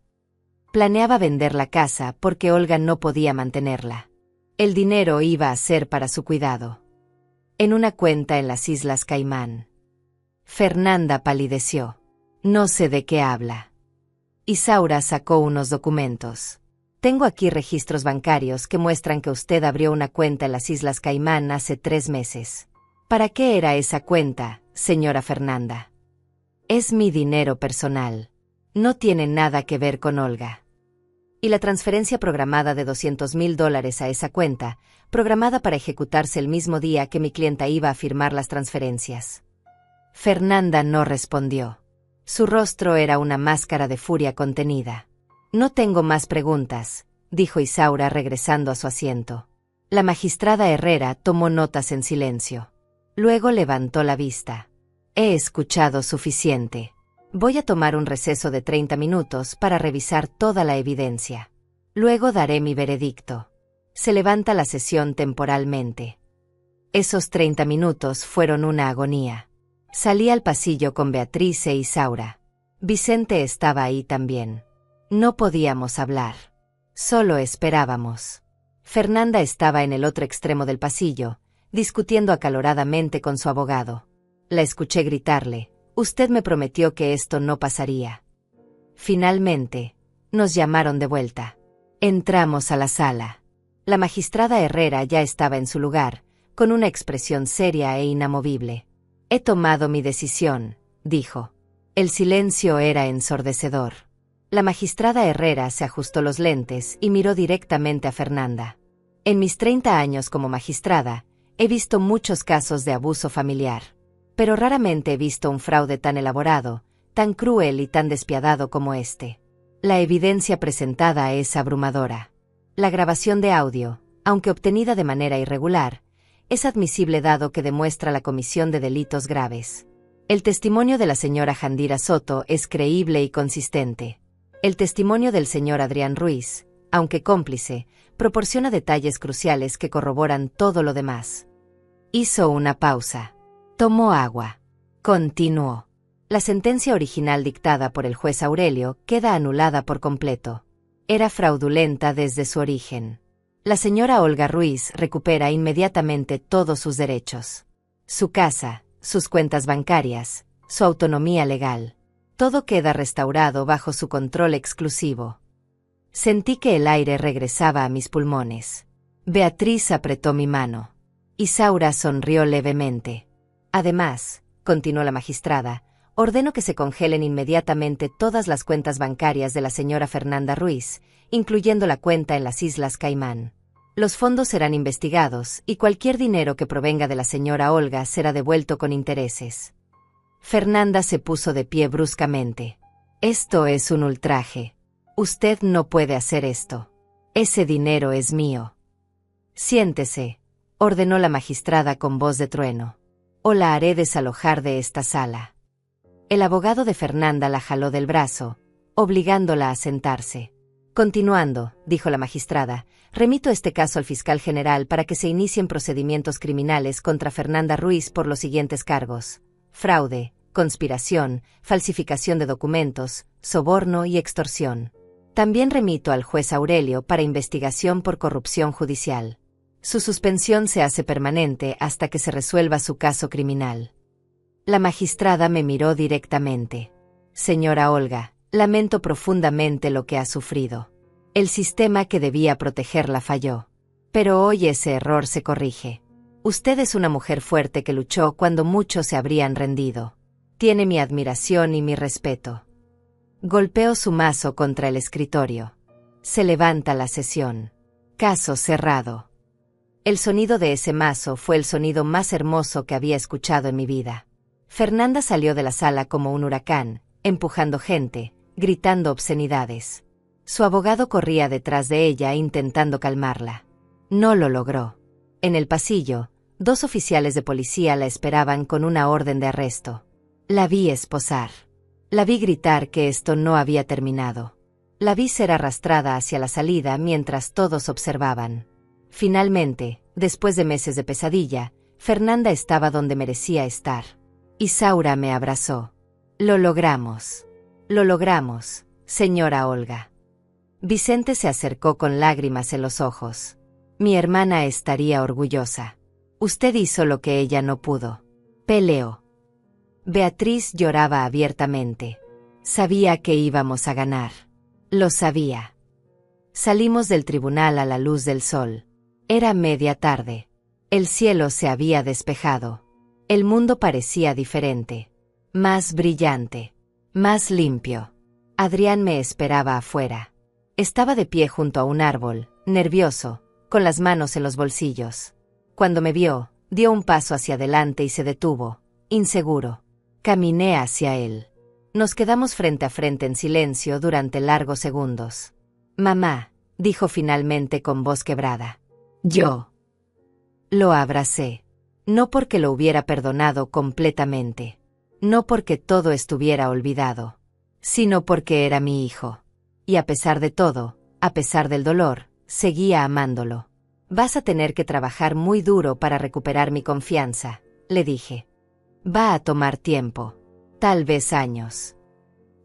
B: Planeaba vender la casa porque Olga no podía mantenerla. El dinero iba a ser para su cuidado. En una cuenta en las Islas Caimán. Fernanda palideció. No sé de qué habla. Isaura sacó unos documentos. Tengo aquí registros bancarios que muestran que usted abrió una cuenta en las Islas Caimán hace 3 meses. ¿Para qué era esa cuenta, señora Fernanda? Es mi dinero personal. No tiene nada que ver con Olga. Y la transferencia programada de $200,000 a esa cuenta, programada para ejecutarse el mismo día que mi clienta iba a firmar las transferencias. Fernanda no respondió. Su rostro era una máscara de furia contenida. No tengo más preguntas, dijo Isaura regresando a su asiento. La magistrada Herrera tomó notas en silencio. Luego levantó la vista. He escuchado suficiente. Voy a tomar un receso de 30 minutos para revisar toda la evidencia. Luego daré mi veredicto. Se levanta la sesión temporalmente. Esos 30 minutos fueron una agonía. Salí al pasillo con Beatriz e Isaura. Vicente estaba ahí también. No podíamos hablar. Solo esperábamos. Fernanda estaba en el otro extremo del pasillo, discutiendo acaloradamente con su abogado. La escuché gritarle: «Usted me prometió que esto no pasaría». Finalmente, nos llamaron de vuelta. Entramos a la sala. La magistrada Herrera ya estaba en su lugar, con una expresión seria e inamovible. «He tomado mi decisión», dijo. El silencio era ensordecedor. La magistrada Herrera se ajustó los lentes y miró directamente a Fernanda. En mis 30 años como magistrada, he visto muchos casos de abuso familiar, pero raramente he visto un fraude tan elaborado, tan cruel y tan despiadado como este. La evidencia presentada es abrumadora. La grabación de audio, aunque obtenida de manera irregular, es admisible dado que demuestra la comisión de delitos graves. El testimonio de la señora Jandira Soto es creíble y consistente. El testimonio del señor Adrián Ruiz, aunque cómplice, proporciona detalles cruciales que corroboran todo lo demás. Hizo una pausa. Tomó agua. Continuó. La sentencia original dictada por el juez Aurelio queda anulada por completo. Era fraudulenta desde su origen. La señora Olga Ruiz recupera inmediatamente todos sus derechos. Su casa, sus cuentas bancarias, su autonomía legal. Todo queda restaurado bajo su control exclusivo. Sentí que el aire regresaba a mis pulmones. Beatriz apretó mi mano. Isaura sonrió levemente. Además, continuó la magistrada, ordeno que se congelen inmediatamente todas las cuentas bancarias de la señora Fernanda Ruiz, incluyendo la cuenta en las Islas Caimán. Los fondos serán investigados y cualquier dinero que provenga de la señora Olga será devuelto con intereses. Fernanda se puso de pie bruscamente. Esto es un ultraje. Usted no puede hacer esto. Ese dinero es mío. Siéntese, ordenó la magistrada con voz de trueno. O la haré desalojar de esta sala. El abogado de Fernanda la jaló del brazo, obligándola a sentarse. Continuando, dijo la magistrada, remito este caso al fiscal general para que se inicien procedimientos criminales contra Fernanda Ruiz por los siguientes cargos: fraude, conspiración, falsificación de documentos, soborno y extorsión. También remito al juez Aurelio para investigación por corrupción judicial. Su suspensión se hace permanente hasta que se resuelva su caso criminal. La magistrada me miró directamente. Señora Olga, lamento profundamente lo que ha sufrido. El sistema que debía protegerla falló. Pero hoy ese error se corrige. Usted es una mujer fuerte que luchó cuando muchos se habrían rendido. Tiene mi admiración y mi respeto. Golpeó su mazo contra el escritorio. Se levanta la sesión. Caso cerrado. El sonido de ese mazo fue el sonido más hermoso que había escuchado en mi vida. Fernanda salió de la sala como un huracán, empujando gente, gritando obscenidades. Su abogado corría detrás de ella intentando calmarla. No lo logró. En el pasillo, 2 oficiales de policía la esperaban con una orden de arresto. La vi esposar. La vi gritar que esto no había terminado. La vi ser arrastrada hacia la salida mientras todos observaban. Finalmente, después de meses de pesadilla, Fernanda estaba donde merecía estar. Isaura me abrazó. Lo logramos. Lo logramos, señora Olga. Vicente se acercó con lágrimas en los ojos. Mi hermana estaría orgullosa. Usted hizo lo que ella no pudo. Peleó. Beatriz lloraba abiertamente. Sabía que íbamos a ganar. Lo sabía. Salimos del tribunal a la luz del sol. Era media tarde. El cielo se había despejado. El mundo parecía diferente. Más brillante. Más limpio. Adrián me esperaba afuera. Estaba de pie junto a un árbol, nervioso, con las manos en los bolsillos. Cuando me vio, dio un paso hacia adelante y se detuvo, inseguro. Caminé hacia él. Nos quedamos frente a frente en silencio durante largos segundos. «Mamá», dijo finalmente con voz quebrada. «Yo». Lo abracé. No porque lo hubiera perdonado completamente. No porque todo estuviera olvidado. Sino porque era mi hijo. Y a pesar de todo, a pesar del dolor, seguía amándolo. «Vas a tener que trabajar muy duro para recuperar mi confianza», le dije. «Va a tomar tiempo. Tal vez años».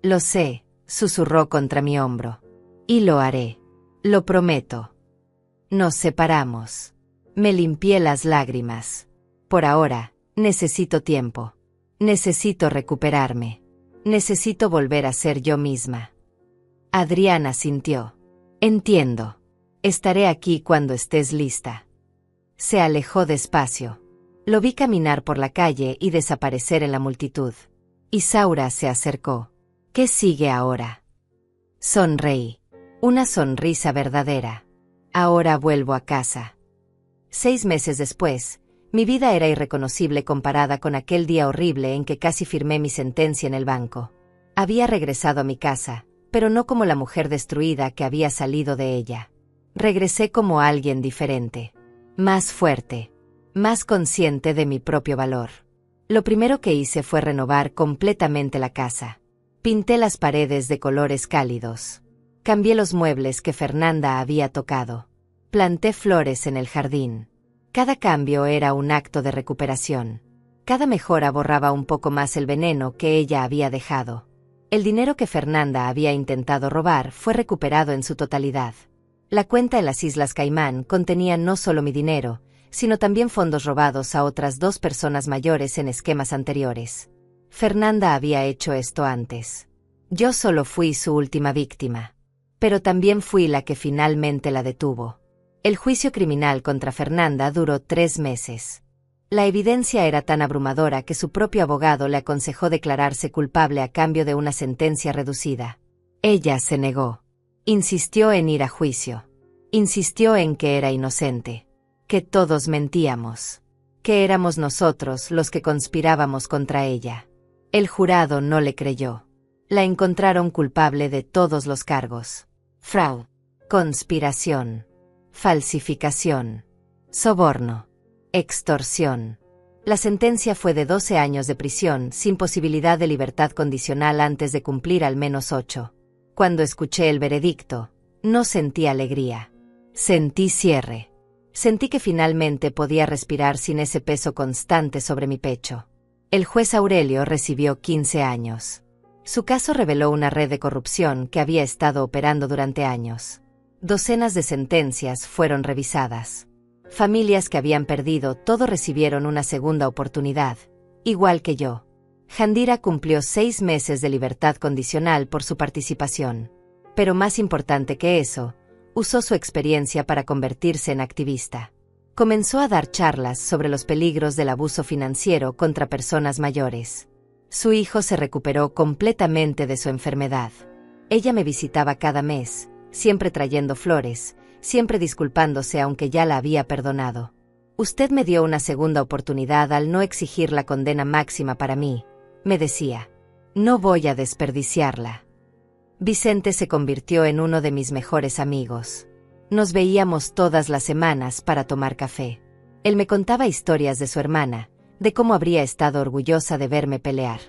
B: «Lo sé», susurró contra mi hombro. «Y lo haré. Lo prometo». Nos separamos. Me limpié las lágrimas. Por ahora, necesito tiempo. Necesito recuperarme. Necesito volver a ser yo misma. Adriana asintió. «Entiendo. Estaré aquí cuando estés lista». Se alejó despacio. Lo vi caminar por la calle y desaparecer en la multitud. Isaura se acercó. «¿Qué sigue ahora?» Sonreí. Una sonrisa verdadera. Ahora vuelvo a casa. 6 meses después, mi vida era irreconocible comparada con aquel día horrible en que casi firmé mi sentencia en el banco. Había regresado a mi casa, pero no como la mujer destruida que había salido de ella. Regresé como alguien diferente. Más fuerte. Más consciente de mi propio valor. Lo primero que hice fue renovar completamente la casa. Pinté las paredes de colores cálidos. Cambié los muebles que Fernanda había tocado. Planté flores en el jardín. Cada cambio era un acto de recuperación. Cada mejora borraba un poco más el veneno que ella había dejado. El dinero que Fernanda había intentado robar fue recuperado en su totalidad. La cuenta en las Islas Caimán contenía no solo mi dinero, sino también fondos robados a otras 2 personas mayores en esquemas anteriores. Fernanda había hecho esto antes. Yo solo fui su última víctima. Pero también fui la que finalmente la detuvo. El juicio criminal contra Fernanda duró 3 meses. La evidencia era tan abrumadora que su propio abogado le aconsejó declararse culpable a cambio de una sentencia reducida. Ella se negó. Insistió en ir a juicio. Insistió en que era inocente. Que todos mentíamos. Que éramos nosotros los que conspirábamos contra ella. El jurado no le creyó. La encontraron culpable de todos los cargos. Fraude. Conspiración. Falsificación. Soborno. Extorsión. La sentencia fue de 12 años de prisión sin posibilidad de libertad condicional antes de cumplir al menos 8. Cuando escuché el veredicto, no sentí alegría. Sentí cierre. Sentí que finalmente podía respirar sin ese peso constante sobre mi pecho. El juez Aurelio recibió 15 años. Su caso reveló una red de corrupción que había estado operando durante años. Docenas de sentencias fueron revisadas. Familias que habían perdido todo recibieron una segunda oportunidad, igual que yo. Jandira cumplió 6 meses de libertad condicional por su participación. Pero más importante que eso, usó su experiencia para convertirse en activista. Comenzó a dar charlas sobre los peligros del abuso financiero contra personas mayores. Su hijo se recuperó completamente de su enfermedad. Ella me visitaba cada mes, siempre trayendo flores, siempre disculpándose aunque ya la había perdonado. «Usted me dio una segunda oportunidad al no exigir la condena máxima para mí», me decía. «No voy a desperdiciarla». Vicente se convirtió en uno de mis mejores amigos. Nos veíamos todas las semanas para tomar café. Él me contaba historias de su hermana, de cómo habría estado orgullosa de verme pelear.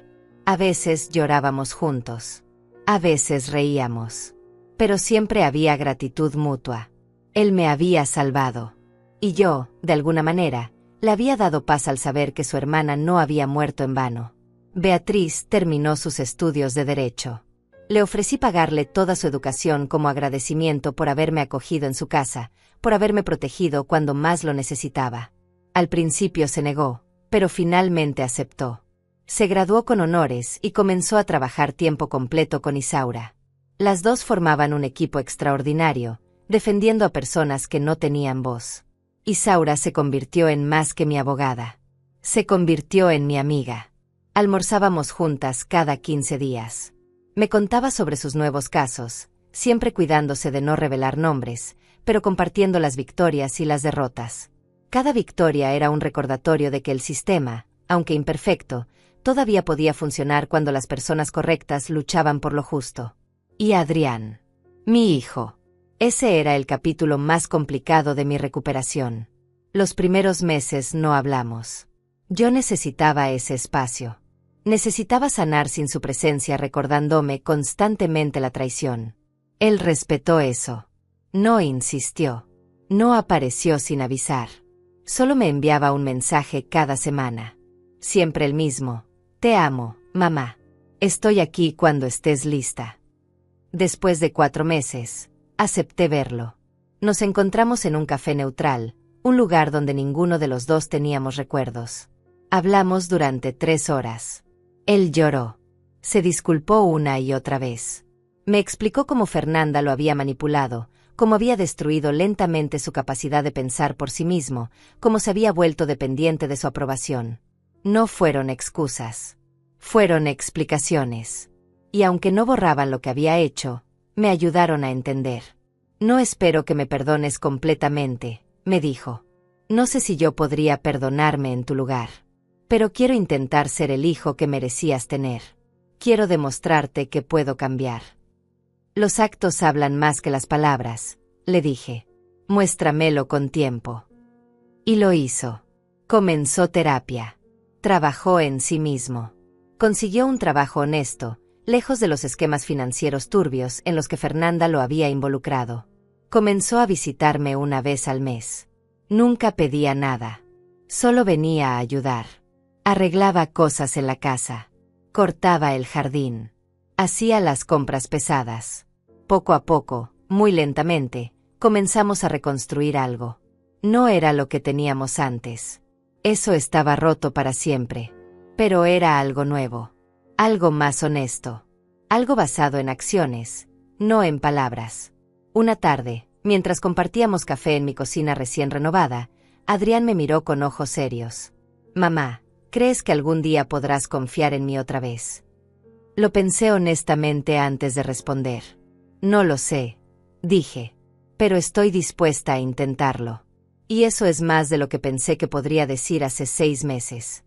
B: A veces llorábamos juntos. A veces reíamos. Pero siempre había gratitud mutua. Él me había salvado. Y yo, de alguna manera, le había dado paz al saber que su hermana no había muerto en vano. Beatriz terminó sus estudios de Derecho. Le ofrecí pagarle toda su educación como agradecimiento por haberme acogido en su casa, por haberme protegido cuando más lo necesitaba. Al principio se negó, pero finalmente aceptó. Se graduó con honores y comenzó a trabajar tiempo completo con Isaura. Las dos formaban un equipo extraordinario, defendiendo a personas que no tenían voz. Isaura se convirtió en más que mi abogada. Se convirtió en mi amiga. Almorzábamos juntas cada 15 días. Me contaba sobre sus nuevos casos, siempre cuidándose de no revelar nombres, pero compartiendo las victorias y las derrotas. Cada victoria era un recordatorio de que el sistema, aunque imperfecto, todavía podía funcionar cuando las personas correctas luchaban por lo justo. Y Adrián, mi hijo. Ese era el capítulo más complicado de mi recuperación. Los primeros meses no hablamos. Yo necesitaba ese espacio. Necesitaba sanar sin su presencia, recordándome constantemente la traición. Él respetó eso. No insistió. No apareció sin avisar. Solo me enviaba un mensaje cada semana. Siempre el mismo. Te amo, mamá. Estoy aquí cuando estés lista. Después de 4 meses, acepté verlo. Nos encontramos en un café neutral, un lugar donde ninguno de los dos teníamos recuerdos. Hablamos durante 3 horas. Él lloró. Se disculpó una y otra vez. Me explicó cómo Fernanda lo había manipulado, cómo había destruido lentamente su capacidad de pensar por sí mismo, cómo se había vuelto dependiente de su aprobación. No fueron excusas. Fueron explicaciones. Y aunque no borraban lo que había hecho, me ayudaron a entender. No espero que me perdones completamente, me dijo. No sé si yo podría perdonarme en tu lugar. Pero quiero intentar ser el hijo que merecías tener. Quiero demostrarte que puedo cambiar. Los actos hablan más que las palabras, le dije. Muéstramelo con tiempo. Y lo hizo. Comenzó terapia. Trabajó en sí mismo. Consiguió un trabajo honesto, lejos de los esquemas financieros turbios en los que Fernanda lo había involucrado. Comenzó a visitarme una vez al mes. Nunca pedía nada. Solo venía a ayudar. Arreglaba cosas en la casa. Cortaba el jardín. Hacía las compras pesadas. Poco a poco, muy lentamente, comenzamos a reconstruir algo. No era lo que teníamos antes. Eso estaba roto para siempre. Pero era algo nuevo. Algo más honesto. Algo basado en acciones, no en palabras. Una tarde, mientras compartíamos café en mi cocina recién renovada, Adrián me miró con ojos serios. Mamá, ¿crees que algún día podrás confiar en mí otra vez? Lo pensé honestamente antes de responder. No lo sé, dije. Pero estoy dispuesta a intentarlo. Y eso es más de lo que pensé que podría decir hace 6 meses.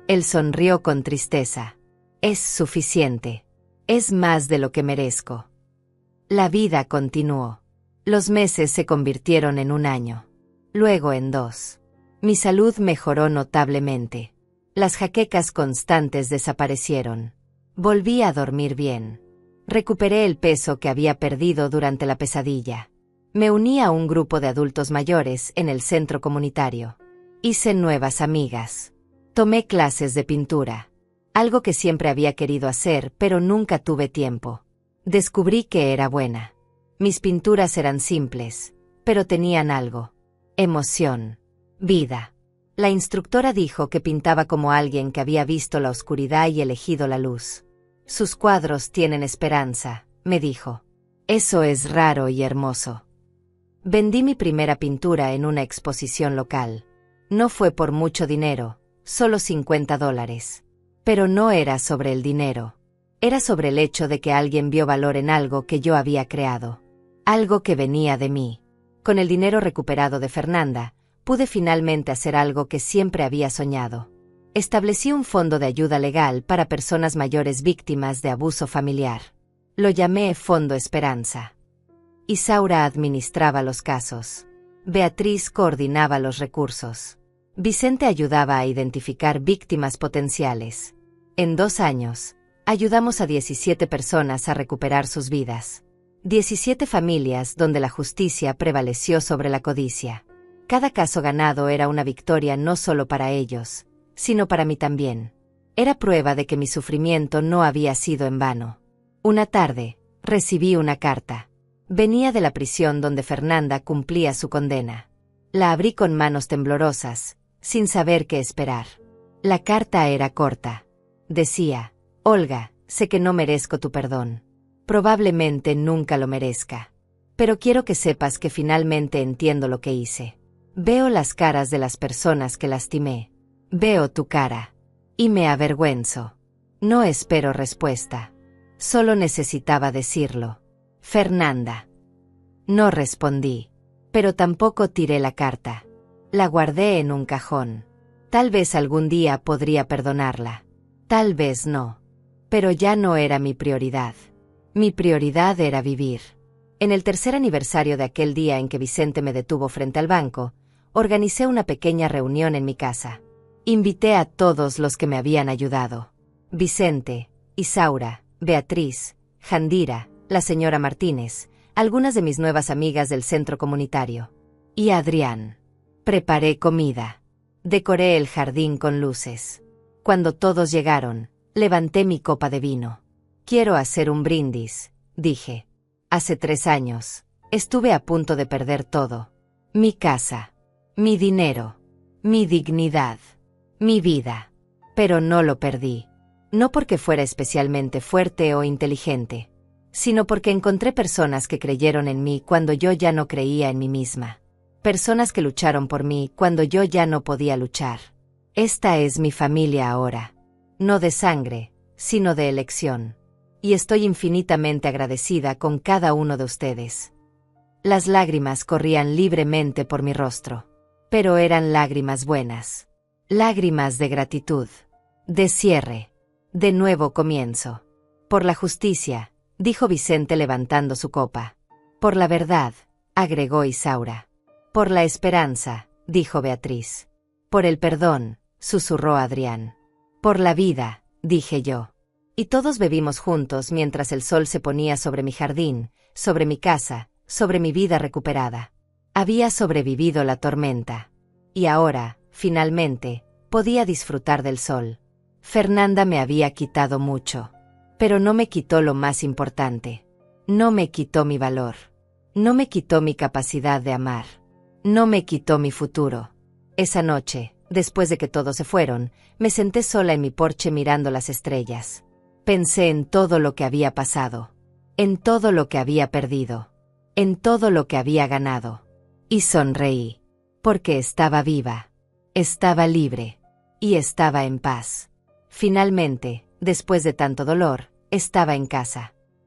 B: Él sonrió con tristeza. Es suficiente. Es más de lo que merezco. La vida continuó. Los meses se convirtieron en 1 año. Luego en 2. Mi salud mejoró notablemente. Las jaquecas constantes desaparecieron. Volví a dormir bien. Recuperé el peso que había perdido durante la pesadilla. Me uní a un grupo de adultos mayores en el centro comunitario. Hice nuevas amigas. Tomé clases de pintura. Algo que siempre había querido hacer, pero nunca tuve tiempo. Descubrí que era buena. Mis pinturas eran simples, pero tenían algo. Emoción. Vida. La instructora dijo que pintaba como alguien que había visto la oscuridad y elegido la luz. Sus cuadros tienen esperanza, me dijo. Eso es raro y hermoso. Vendí mi primera pintura en una exposición local. No fue por mucho dinero, solo $50. Pero no era sobre el dinero. Era sobre el hecho de que alguien vio valor en algo que yo había creado. Algo que venía de mí. Con el dinero recuperado de Fernanda, pude finalmente hacer algo que siempre había soñado. Establecí un fondo de ayuda legal para personas mayores víctimas de abuso familiar. Lo llamé Fondo Esperanza. Isaura administraba los casos. Beatriz coordinaba los recursos. Vicente ayudaba a identificar víctimas potenciales. En 2 años, ayudamos a 17 personas a recuperar sus vidas. 17 familias donde la justicia prevaleció sobre la codicia. Cada caso ganado era una victoria no solo para ellos, sino para mí también. Era prueba de que mi sufrimiento no había sido en vano. Una tarde, recibí una carta. Venía de la prisión donde Fernanda cumplía su condena. La abrí con manos temblorosas, sin saber qué esperar. La carta era corta. decía, Olga, sé que no merezco tu perdón. Probablemente nunca lo merezca. Pero quiero que sepas que finalmente entiendo lo que hice. Veo las caras de las personas que lastimé. Veo tu cara. Y me avergüenzo. No espero respuesta. Solo necesitaba decirlo. Fernanda. No respondí. Pero tampoco tiré la carta. La guardé en un cajón. Tal vez algún día podría perdonarla. Tal vez no. Pero ya no era mi prioridad. Mi prioridad era vivir. En el tercer aniversario de aquel día en que Vicente me detuvo frente al banco, organicé una pequeña reunión en mi casa. Invité a todos los que me habían ayudado. Vicente, Isaura, Beatriz, Jandira, la señora Martínez, algunas de mis nuevas amigas del centro comunitario. Y Adrián. Preparé comida. Decoré el jardín con luces. Cuando todos llegaron, levanté mi copa de vino. Quiero hacer un brindis, dije. Hace 3 años, estuve a punto de perder todo. Mi casa, mi dinero, mi dignidad, mi vida. Pero no lo perdí. No porque fuera especialmente fuerte o inteligente, sino porque encontré personas que creyeron en mí cuando yo ya no creía en mí misma. Personas que lucharon por mí cuando yo ya no podía luchar. Esta es mi familia ahora. No de sangre, sino de elección. Y estoy infinitamente agradecida con cada uno de ustedes. Las lágrimas corrían libremente por mi rostro. Pero eran lágrimas buenas. Lágrimas de gratitud. De cierre. De nuevo comienzo. Por la justicia, dijo Vicente levantando su copa. Por la verdad, agregó Isaura. Por la esperanza, dijo Beatriz. Por el perdón, susurró Adrián. Por la vida, dije yo. Y todos bebimos juntos mientras el sol se ponía sobre mi jardín, sobre mi casa, sobre mi vida recuperada. Había sobrevivido la tormenta. Y ahora, finalmente, podía disfrutar del sol. Fernanda me había quitado mucho. Pero no me quitó lo más importante. No me quitó mi valor. No me quitó mi capacidad de amar. No me quitó mi futuro. Esa noche, después de que todos se fueron, me senté sola en mi porche mirando las estrellas. Pensé en todo lo que había pasado. En todo lo que había perdido. En todo lo que había ganado. Y sonreí. Porque estaba viva. Estaba libre. Y estaba en paz. Finalmente, después de tanto dolor, estaba en casa.